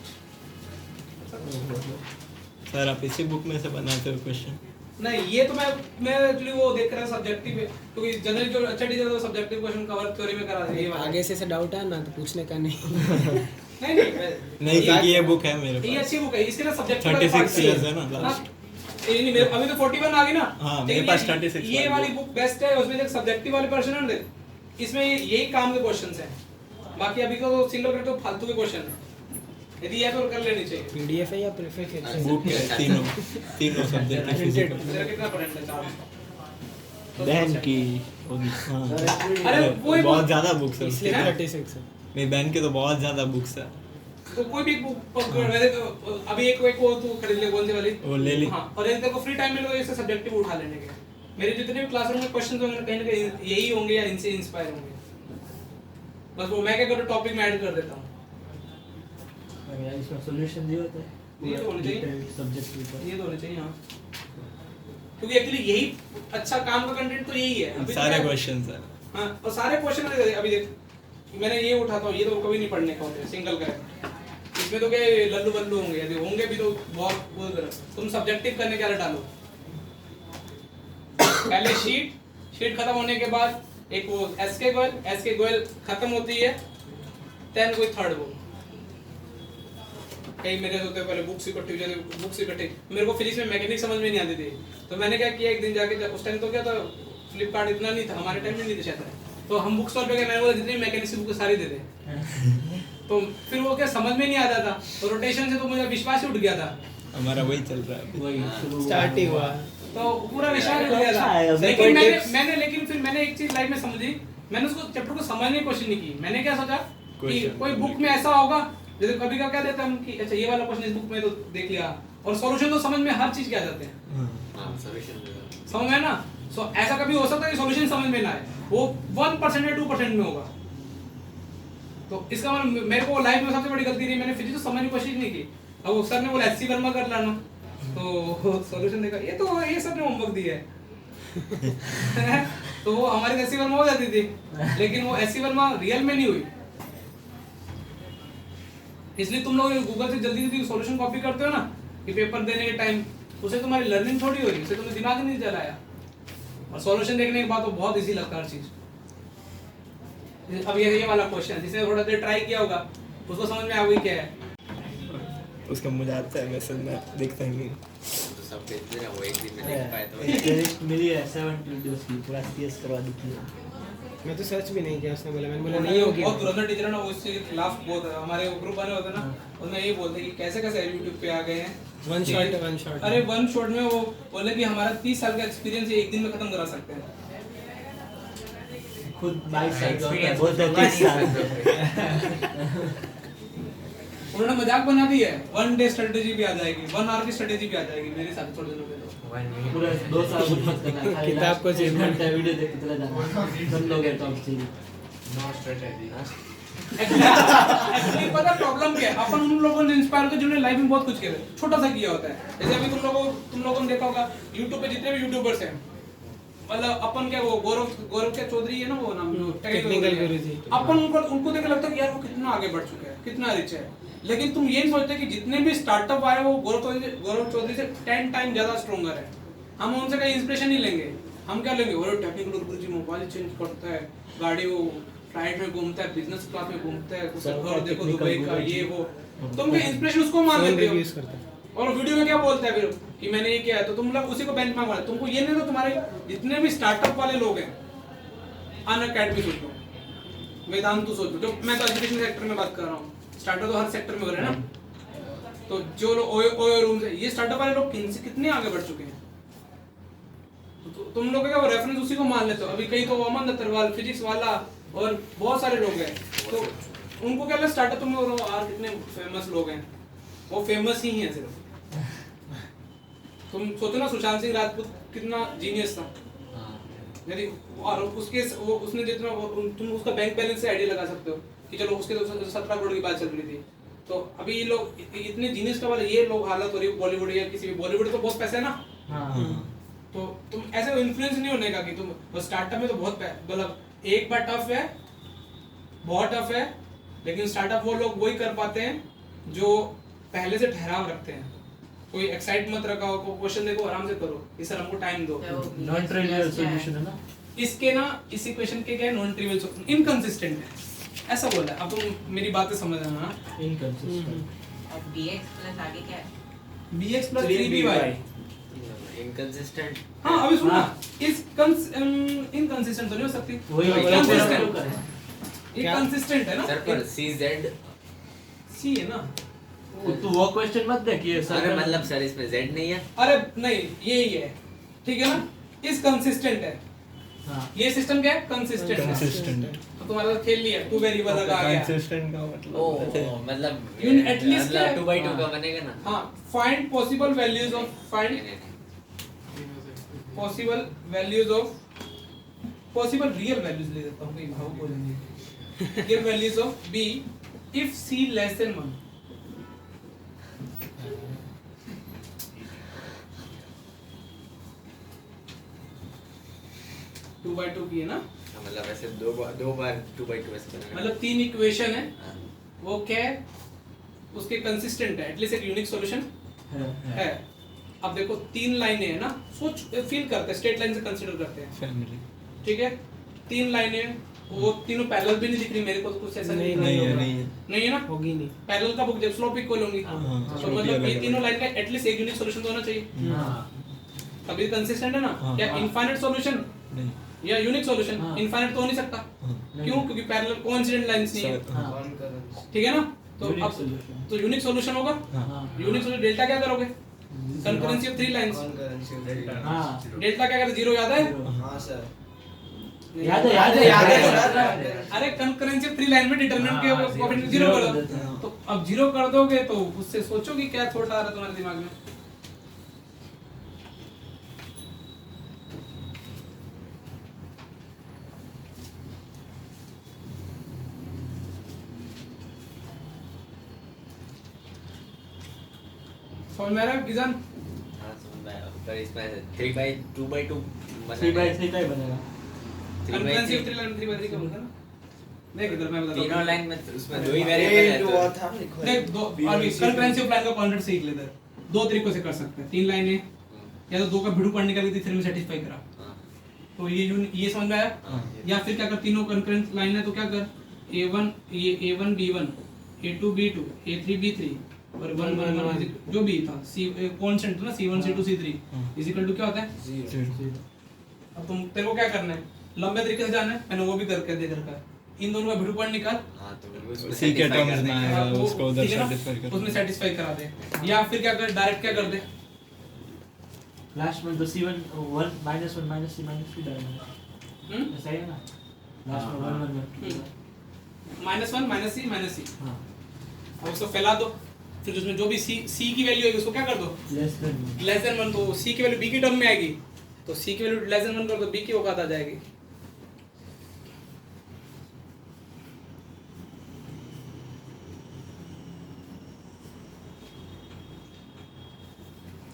सर आप इसी बुक में से बनाते हो क्वेश्चन? नहीं ये तो मैं एक्चुअली वो देख रहा सब्जेक्टिव क्योंकि जनरली जो अच्छा टीचर तो सब्जेक्टिव क्वेश्चन कवर थ्योरी में करा देगा ये वाला आगे से डाउट है ना तो पूछने का नहीं नहीं नहीं क्योंकि ये बुक है मेरे ये पास। अच्छी बुक है इसके ना सब्जेक्टिव 36 पेज है ना लास्ट। ये नहीं मेरे अभी तो 41 आ गई ना हाँ, लेकिन मेरे पास ये- 36 ये वाली वाली बुक बेस्ट है उसमें देख सब्जेक्टिव वाले क्वेश्चन है ना देख इसमें यही काम के क्वेश्चंस हैं बाकी अभी तो सिंगल करके तो फालतू के क्वेश्चन है यदि ये तो कर लेनी चाहिए पीडीएफ है या प्रीफेक्ट है बुक है तीनों सब्जेक्ट तेरा कितना पढ़ना है 4 बहन की हाँ अरे वही बहुत ज्यादा बुक्स है इसलिए हैं? 36 है मेरी बहन की तो बहुत ज्यादा बुक्स है। तो कोई भी बुक वैसे तो अभी एक वो तू खरीद ले कौन सी वाली वो ले ली। हाँ और यदि तेरे को फ्री टाइम मिले तो इससे सब्जेक्टिव उठा लेने के मेरे जितने भी क्लासरूम में क्वेश्चंस होंगे ना कहीं यही होंगे या इनसे इंस्पायर होंगे बस वो मैं क्या करूँ टॉपिक में ऐड कर देता हूँ यार इसमें सॉल्यूशन दिया होता है ये तो होना चाहिए। सब्जेक्ट के ऊपर ये तो होने चाहिए हाँ क्योंकि एक्चुअली यही अच्छा काम का कंटेंट तो यही है अभी तो सारे क्या- क्वेश्चंस है। हाँ और सारे क्वेश्चन अभी देख मैंने ये उठाता हूँ ये तो कभी नहीं पढ़ने का होते सिंगल का इसमें तो क्या लल्लू बल्लू होंगे यदि होंगे भी तो बहुत वो तुम सब्जेक्टिव करने क्या डालो पहले शीट खत्म होने के बाद एक वो एस के गोयल खत्म होती है देन कोई थर्ड वो कई मेरे होते पहले बुक्स इकट्ठी हो जाती बुक्स इकट्ठी मेरे को फिजिक्स में मैकेनिक्स समझ में नहीं आती थी तो मैंने क्या किया एक दिन जाके उस टाइम तो क्या था फ्लिपकार्ट इतना नहीं था हमारे टाइम में नहीं था शायद तो हम बुक स्टॉल पे गए मैंने बोला जितनी मैकेनिक्स की बुक सारी दे दे तो फिर वो क्या समझ में नहीं आता था तो रोटेशन से तो मुझे विश्वास ही उठ गया था हमारा वही चल रहा है अभी। वही शुरू स्टार्ट ही हुआ तो पूरा विश्वास उठ गया अच्छा था है, अभी लेकिन कोई लेकिन फिर मैंने एक चीज लाइफ में समझी मैंने उसको चैप्टर को समझने की कोशिश नहीं की मैंने क्या सोचा कि Question. कोई बुक में ऐसा होगा जैसे कभी का क्या देते हैं हम कि अच्छा ये वाला क्वेश्चन इस बुक में तो देख लिया और सॉल्यूशन तो समझ में हर चीज के आ जाते हैं हाँ सॉल्यूशन समझ में ना सो ऐसा कभी हो सकता है कि सॉल्यूशन समझ में ना आए वो 1% या 2% में होगा तो इसका मतलब मेरे को लाइफ में सबसे बड़ी गलती रही मैंने फिजिक्स समझने की कोशिश नहीं की अब वो सर ने बोला एससी वर्मा कर लाना तो सॉल्यूशन देखा ये सब ने होमवर्क दिया है तो वो हमारी एससी वर्मा हो जाती थी लेकिन वो एससी वर्मा रियल में नहीं हुई इसलिए तुम लोग गूगल से जल्दी जल्दी सॉल्यूशन कॉपी करते हो ना कि पेपर देने के टाइम उससे तुम्हारी लर्निंग थोड़ी हो रही उससे तुम्हें दिमाग नहीं चलाया और सॉल्यूशन देखने के बाद तो बहुत इजी लगता है हर चीज अब ये वाला क्वेश्चन जिसने थोड़ा देर ट्राई किया होगा उसको समझ में आ गई क्या है उसका मुझे आता है मैसेज में देखता ही नहीं। तो सब भेजते रहे वो एक दिन में देख पाए तो क्रेडिट मिली है 7 वीडियोस की पूरा सीएस करवा दी थी मैं तो सर्च भी नहीं किया उसने बोला मैंने बोला नहीं होगी बहुत धुरंधर टीचर है ना वो इसके खिलाफ बहुत है हमारे ग्रुप बने होते हैं ना उसमें यही बोलते हैं कि कैसे कैसे YouTube पे आ गए हैं वन शॉट अरे वन शॉट में वो बोले कि हमारा 30 साल का एक्सपीरियंस एक दिन में खत्म करा सकते हैं खुद 22 साल का होता है एक्सपीरियंस बहुत 30 साल उन्होंने मजाक बना दी है 1 डे स्ट्रेटेजी भी आ जाएगी 1 आवर की स्ट्रेटेजी भी आ जाएगी मेरे साथ थोड़े दिनों में तो पूरा 2 साल कुछ मत करना खाली किताब को एक घंटा वीडियो देख के चला जाना सब लोग है टॉप चाहिए नो स्ट्रेटेजी एक्चुअली पता प्रॉब्लम क्या है अपन उन लोगों ने इंस्पायर होकर जिन्होंने लाइफ में बहुत कुछ किया है छोटा सा किया होता है जैसे अभी तुम लोगों ने देखा होगा YouTube पे जितने भी यूट्यूबर्स हैं मतलब अपन क्या वो गौरव क्या चौधरी है ना वो नाम टेक्निकल गुरुजी अपन उनको देख लगता है कि यार वो कितना आगे बढ़ चुके हैं कितना रिच है लेकिन तुम ये नहीं सोचते कि जितने भी स्टार्टअप आए वो गौरव चौधरी से 10 टाइम ज्यादा स्ट्रॉन्गर है हम उनसे कहीं इंस्पिरेशन नहीं लेंगे हम क्या लेंगे वो टेक्निकल गुरुजी मोबाइल चेंज करता है गाड़ी वो फ्लाइट में घूमता है बिजनेस क्लास में घूमता है उसका घर देखो दुबई का ये वो तुम क्या इंस्पिरेशन उसको मान लेते हो रिव्यूज करता है और वीडियो में क्या बोलता है फिर कि मैंने ये किया है तो तुम लोग उसी को बेंचमार्क मारते तुमको ये नहीं तो तुम्हारे जितने भी स्टार्टअप वाले लोग हैं अनअकैडमी सोच लो वेदांतु सोच लो जो मैं तो एजुकेशन सेक्टर में बात कर रहा हूँ स्टार्टअप तो हर सेक्टर में हो रहे हैं ना तो जो लोग ओयो रूम से ये स्टार्टअप वाले लोग कितने आगे बढ़ चुके हैं तो तुम लोग क्या वो रेफरेंस उसी को मान लेते हो अभी कई तो अमन दत्तरवाल फिजिक्स वाला और बहुत सारे लोग हैं तो उनको क्या लगता है स्टार्टअप में और कितने फेमस लोग हैं वो फेमस ही हैं सिर्फ तुम सोचो ना सुशांत सिंह राजपूत कितना जीनियस था यदि और उसके वो उसने जितना तुम उसका बैंक बैलेंस से आइडिया लगा सकते हो कि चलो उसके तो 17 करोड़ की बात चल रही थी तो अभी ये लोग इतने जीनियस का वाले ये लोग हालत हो रही है बॉलीवुड या किसी भी बॉलीवुड तो बहुत पैसा है ना, हाँ तो तुम ऐसे इन्फ्लुएंस नहीं होने का कि तुम स्टार्टअप में तो बहुत मतलब एक बार टफ है, बहुत टफ है, लेकिन स्टार्टअप वो लोग वही कर पाते हैं जो पहले से ठहराव रखते हैं। कोई एक्साइट मत रखा हो, क्वेश्चन देखो आराम से करो, इस सर हमको टाइम दो। नॉन ट्रिवियल सॉल्यूशन है ना इसके ना इस इक्वेशन के क्या है, नॉन ट्रिवियल सॉल्यूशन इनकंसिस्टेंट है ऐसा बोला है। अब तुम मेरी बातें समझ आना। इनकंसिस्टेंट अब dx प्लस आगे क्या है? bx plus 3by inconsistent. हाँ अभी सुनना, इस इनकंसिस्टेंट तो नहीं हो सकती, वही ये कंसिस्टेंट है ना, सर पर cz सी है ना। तो वो क्वेश्चन मत देखिए सर। अरे मतलब सर इसमें z नहीं है। अरे नहीं यही है, ठीक है ना, इस कंसिस्टेंट है। हाँ ये सिस्टम क्या है, कंसिस्टेंट है। कंसिस्टेंट तो तुम्हारा तो खेल लिया, टू वेरिएबल लगा गया। कंसिस्टेंट का ओ मतलब मतलब You at least क्या है? 2/2 का बनेगा ना। हाँ, फाइंड पॉसिबल वैल्यूज ऑफ नहीं, फाइंड नहीं, नहीं। Possible values of possible real values ले देता हूँ, कहीं भाव बोलेंगे। Real values of b if c less than 1। Two by two की है ना, हाँ, मतलब ऐसे दो बार 2/2 ऐसे बनेगा। मतलब तीन इक्वेशन है, हाँ। वो क्या है, उसके कंसिस्टेंट है, एटलीस्ट एक यूनिक सॉल्यूशन है। अब देखो तीन लाइनें है ना, सोच फील करते हैं, स्ट्रेट लाइन से कंसीडर करते हैं, फैमिली ठीक है। तीन लाइनें, वो तीनों पैरेलल भी नहीं दिख रही मेरे को, तो कुछ ऐसा नहीं नहीं है होगा। नहीं है नहीं है ना, होगी नहीं। पैरेलल का बुक जब स्लोप इक्वल होंगी, हाँ, तो slope मतलब भी ये अलग तीनों अलग। लाइन का एटलीस्ट एक यूनिक सॉल्यूशन तो होना चाहिए, हाँ तभी कंसिस्टेंट है ना। हाँ। क्या इनफाइनाइट सॉल्यूशन नहीं या यूनिक सॉल्यूशन, हाँ। इनफाइनाइट तो हो नहीं सकता, हाँ। क्यों, क्योंकि पैरेलल कोइंसिडेंट लाइंस नहीं है, सर, हाँ। Concurrence. ठीक है ना। तो Unique अब solution। तो यूनिक सॉल्यूशन होगा, हाँ। यूनिक सॉल्यूशन डेल्टा क्या करोगे, concurrency of three lines, Concurrence of data. हाँ डेल्टा क्या करते, जीरो याद है, हाँ सर. याद है याद है याद है अरे कंकरेंसी ऑफ थ्री लाइन में डिटरमिनेंट के हाँ, कोएफिशिएंट zero जीरो कर कर देते दो, हैं। तो अब जीरो कर दोगे तो उससे सोचो कि क्या थॉट आ रहा है तुम्हारे दिमाग में। समझ में आ रहा है किसान? हाँ, समझ में आया। पर इसमें 2/2 3/3 का ही बनेगा। कंकरेंसी ऑफ थ्री लाइन 3/3 का बनता है ना। देख इधर मैं बताता हूँ। तीनों लाइन में उसमें दो ही ये वेरिएबल जो है हुआ तो था लिखो. देख दो अभी कंकरेंसी ऑफ लाइन का कॉन्सेप्ट सीख लेते हैं। दो तरीकों से कर सकते हैं, तीन लाइनें या तो दो का भिड़ू पढ़ने का भी तीसरे में सेटिस्फाई करा, हाँ, तो ये समझ में आया। हाँ। या फिर क्या कर, तीनों कंकरेंट लाइन है तो क्या कर, a1 ये a1 b1 a2 b2 a3 b3 और 1 1 1 जो भी था c कांस्टेंट ना c1 c2 c3 is equal to क्या होता है Zero. अब तुम तेरे को क्या करना है, लंबे तरीके से जाना है, मैंने वो भी करके दे रखा है। इन दोनों का भिड़ू पॉइंट निकाल, हाँ, तो बिल्कुल उसमें सी के satisfy टर्म्स करने में का। आएगा, वो- उसको उधर ठीक है ना? satisfy कर उसमें सेटिस्फाई करा दे, या फिर क्या कर, डायरेक्ट क्या कर दे, लास्ट में तो C1 1 -1 -C -3 डालेंगे। ऐसा ही है ना, लास्ट में 1 1 1 -1 -c हाँ अब उसको फैला दो, फिर उसमें जो भी c की वैल्यू आएगी उसको क्या कर दो, लेस देन लेस देन 1, तो c की वैल्यू b की टर्म में आएगी, तो c की वैल्यू लेस देन 1 कर दो, b की औकात आ जाएगी।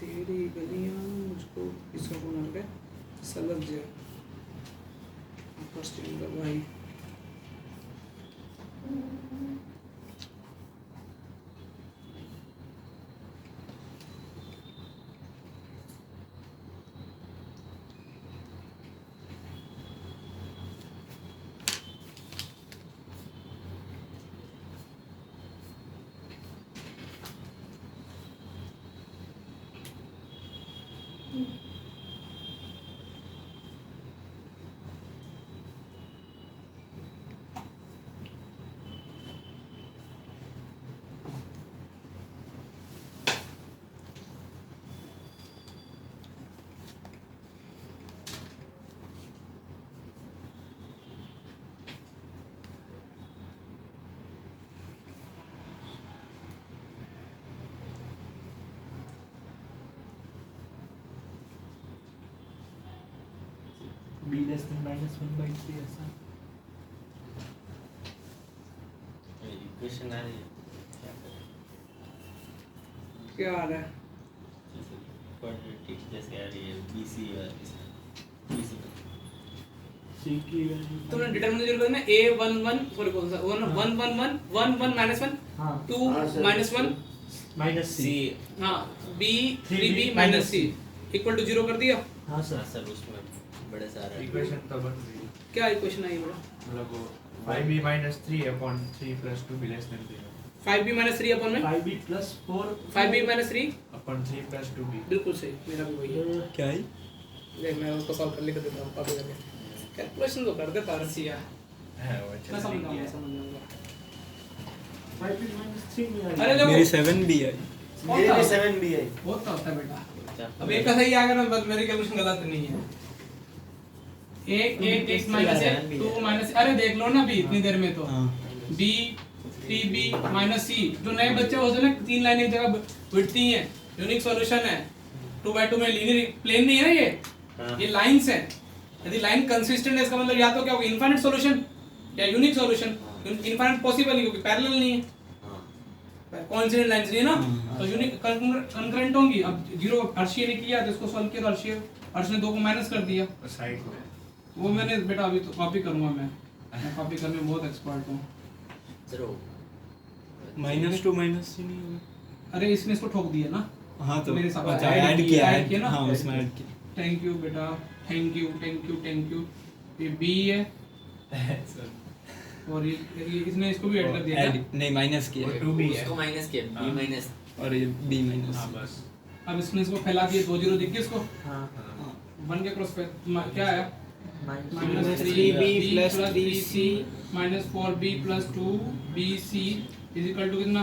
तेरी गलियां मुझको इसका कौन आ गया, सलब जे फर्स्ट इन भाई b less than -1/3 ऐसा। इक्वेशन आ रही है क्या करें? क्या आ रहा है? जैसे यार ये BC और BC C की वैल्यू तुमने डिटरमिनेंट जरूर करना a11 सॉरी कौन सा 1 1 1 1 -1 हाँ 2 -1 माइनस C हाँ b 3b minus c equal to 0 कर दिया। हाँ सर हाँ सर उसमें बड़े सारा इक्वेशन तो बन गई क्या इक्वेशन आई बड़ा? मतलब वो 5b minus 3 upon 3 plus 2 be less than 0 5b minus 3 अपन में 5b plus 4 5b minus 3 upon 3 plus 2b बिल्कुल सही, मेरा भी वही है। क्या है देख मैं उसको सॉल्व कर लिख देता हूँ कॉपी करके। कैलकुलेशन तो कर दे पारसिया। है वो मैं समझ जाऊंगा समझ जाऊंगा। 5b minus 3 में आ अरे देखो मेरी 7 भी है। मेरे भी 7b है। होता होता है बेटा। अब एक का सही आ गया ना, बस मेरी कैलकुलेशन गलत नहीं है। एक एक x माइनस है 2 माइनस, अरे देख लो ना अभी इतनी देर में तो हाँ b 3b माइनस c जो नए बच्चे हो ना 3 लाइन एक जगह बिटती हैं, यूनिक सॉल्यूशन है। 2/2 में लीनियर प्लेन नहीं है ना ये लाइंस है। यदि लाइन कंसिस्टेंट है इसका मतलब या तो क्या होगा इनफाइनाइट सॉल्यूशन या यूनिक सॉल्यूशन। इनफाइनाइट पॉसिबल नहीं क्योंकि पैरेलल नहीं है, कोइंसिडेंट लाइंस नहीं है ना, तो यूनिक कंकरेंट होंगी। अब जीरो अर्शिया ने किया तो इसको सॉल्व किया तो अर्श ने 2 को माइनस कर दिया। साइड में वो मैंने बेटा अभी तो कॉपी करूंगा मैं कॉपी करने में बहुत एक्सपर्ट हूँ। जरूर -2 -3 नहीं होगा। अरे इसने इसको ठोक दिया ना। हाँ तो मेरे साथ अच्छा ऐड ऐड किया किया ना। हाँ उसमें ऐड किया। थैंक यू बेटा, थैंक यू। ये बी है और ये इसने इसको भी ऐड कर दिया ऐड क्या? नहीं माइनस किया वो 2b है उसको माइनस किया B माइनस और ये B माइनस हां बस अब इसने इसको फैला दिया 2 0 दिख गया इसको हाँ 1 के क्रॉस पे क्या है minus -3b plus 3c minus 4b plus 2bc is equal to कितना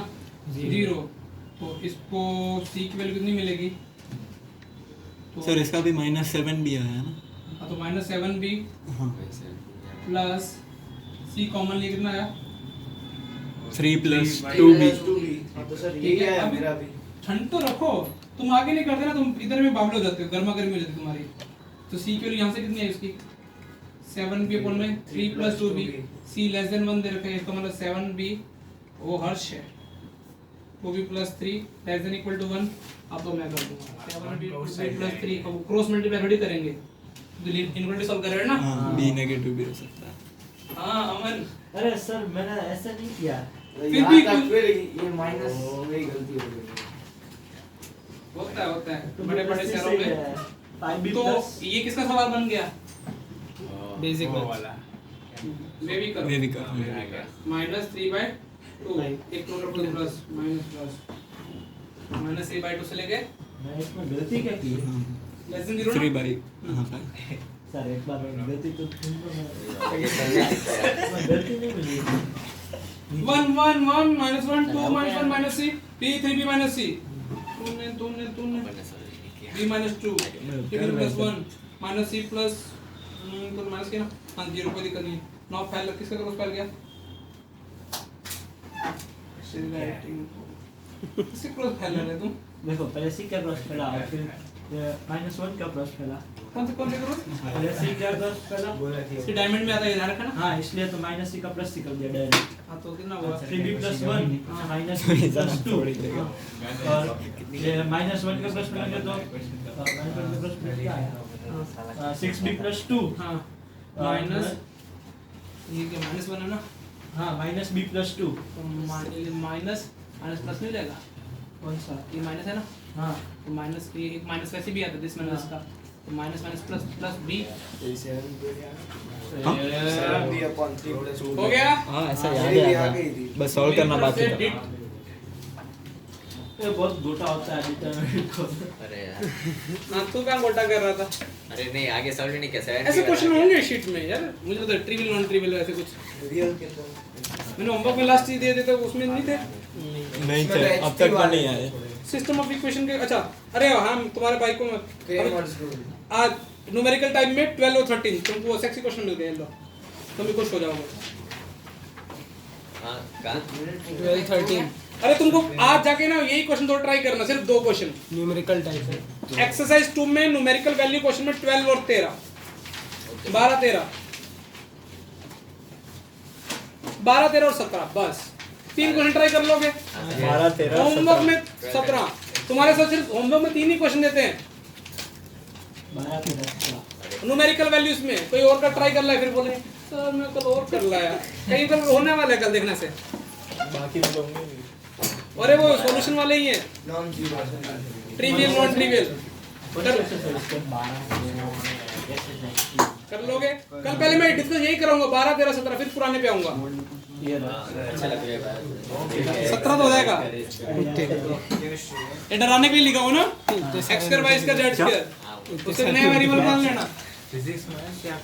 0। तो इसको c की वैल्यू कितनी मिलेगी? तो सर इसका भी -7 भी आया है ना। हाँ, तो -7b हाँ प्लस c कॉमन लिए कितना आया? 3 + 2b। हाँ तो सर ये ठीक है, क्या है अब- मेरा भी। ठंड तो रखो, तुम आगे नहीं करते ना, तुम इधर में बावले हो जाते हो, गर्मा गर्मी हो जाती है तुम्हारी। तो c की वैल्यू यहाँ से कितनी है इसकी 7b अपॉन में 3 + 2b c लेस देन 1 दे रखा है, इसका मतलब 7b वो हर्ष है, वो भी +3 लेस देन इक्वल टू 1। अब तो मैं कर दूंगा 7b + 3 अब क्रॉस मल्टीप्लाई थोड़ी करेंगे, इनवर्ट सॉल्व कर रहे हैं ना। हाँ b नेगेटिव भी हो सकता है। हाँ अमन अरे सर मैंने ऐसा नहीं किया। फिर भी यहाँ तक फिर ये माइनस मेरी गलती हो गई। होता है तो बड़े बड़े इससे शहरों सही में। है। 5b तो plus ये किसका सवाल बन गया? बेसिक वो वाला वे भी करो वे भी कर -3/2 एक नोट पर प्लस माइनस -a/2 से लेके मैं इसमें गलती क्या की? लेस देन 0 3 ना। हाँ 5। सर एक बार गलती तो तुमको मैं गलती नहीं मिली। 1 1 1 -1 2 -1 -c b 3b -c तूने b -2 3b +1 -c प्लस तो माइनस किया ना। हाँ 0 कोई दिक्कत नहीं। नाउ फैल किसका क्रॉस फैल गया? किसके क्रॉस फैल रहे तुम? देखो पहले c का क्रॉस फैला और फिर -1 का क्रॉस फैला। कौन से क्रॉस? पहले c का क्रॉस फैला। इसके डायमंड में आता है, ध्यान रखना ना। हाँ इसलिए तो -c का +c कर दिया डायरेक्ट। हाँ तो कितना हुआ? 3b + 1 -b + 2 और ये -1 का क्रॉस फैलेंगे तो -1 का क्रॉस फैल क्या आया? 6b + 2 हाँ माइनस ये क्या -1 है ना, हाँ -b + 2 तो माइनस प्लस नहीं रहेगा। कौन सा ये माइनस है ना, हाँ तो माइनस ये एक माइनस वैसे भी आता है, दिस माइनस का, तो minus plus plus b 7b upon 3 plus 2 हो गया। हाँ ऐसा मेरी भी याद आ गई है थी। बस सॉल्व करना बाकी था। ये बहुत गोटा होता है डिटरमिनेंट को। अरे यार ना तू क्या गोटा कर रहा था? अरे नहीं आगे सॉल्व नहीं किया सर। ऐसे क्वेश्चन होंगे शीट में यार, मुझे तो ट्रिवियल नॉन ट्रिवियल ऐसे कुछ रियल के अंदर मैंने होमवर्क में लास्ट चीज दिए थे तो उसमें नहीं थे नहीं थे अब तक तो नहीं आए। सिस्टम ऑफ इक्वेशन के। अच्छा अरे हाँ तुम्हारे भाई को फेमस आज न्यूमेरिकल टाइप में 12 और 13 तुमको सेक्सी क्वेश्चन मिल गए, लो तुम भी खुश हो जाओगे। हां कहां 12 13 अरे तुमको आज जाके ना यही क्वेश्चन थोड़ा ट्राई करना, सिर्फ 2 क्वेश्चन न्यूमेरिकल टाइप है। एक्सरसाइज 2 में न्यूमेरिकल वैल्यू क्वेश्चन में 12 और 13 12 13 और 17 बस 3 क्वेश्चन ट्राई कर लोगे। 12 13 होमवर्क में 17 तुम्हारे साथ सिर्फ होमवर्क में 3 ही क्वेश्चन देते हैं 12 पे 10 का न्यूमेरिकल वैल्यूज में। कोई और का ट्राई कर रहा है फिर बोले सर मैं कल और कर लाया, कहीं पर होने वाला है कल देखने से। बाकी तो होंगे नहीं। अरे वो सॉल्यूशन वाले ही हैं, ट्रिवियल नॉन ट्रिवियल कर लोगे। कल पहले मैं डिस्कस यही कराऊंगा 12 13 17, फिर पुराने पे आऊंगा। अच्छा लग रहा है 17 तो हो जाएगा। ये डराने के लिए लिखा हो ना, x square y square z square, उसके नया वेरिएबल मान लेना। फिजिक्स में क्या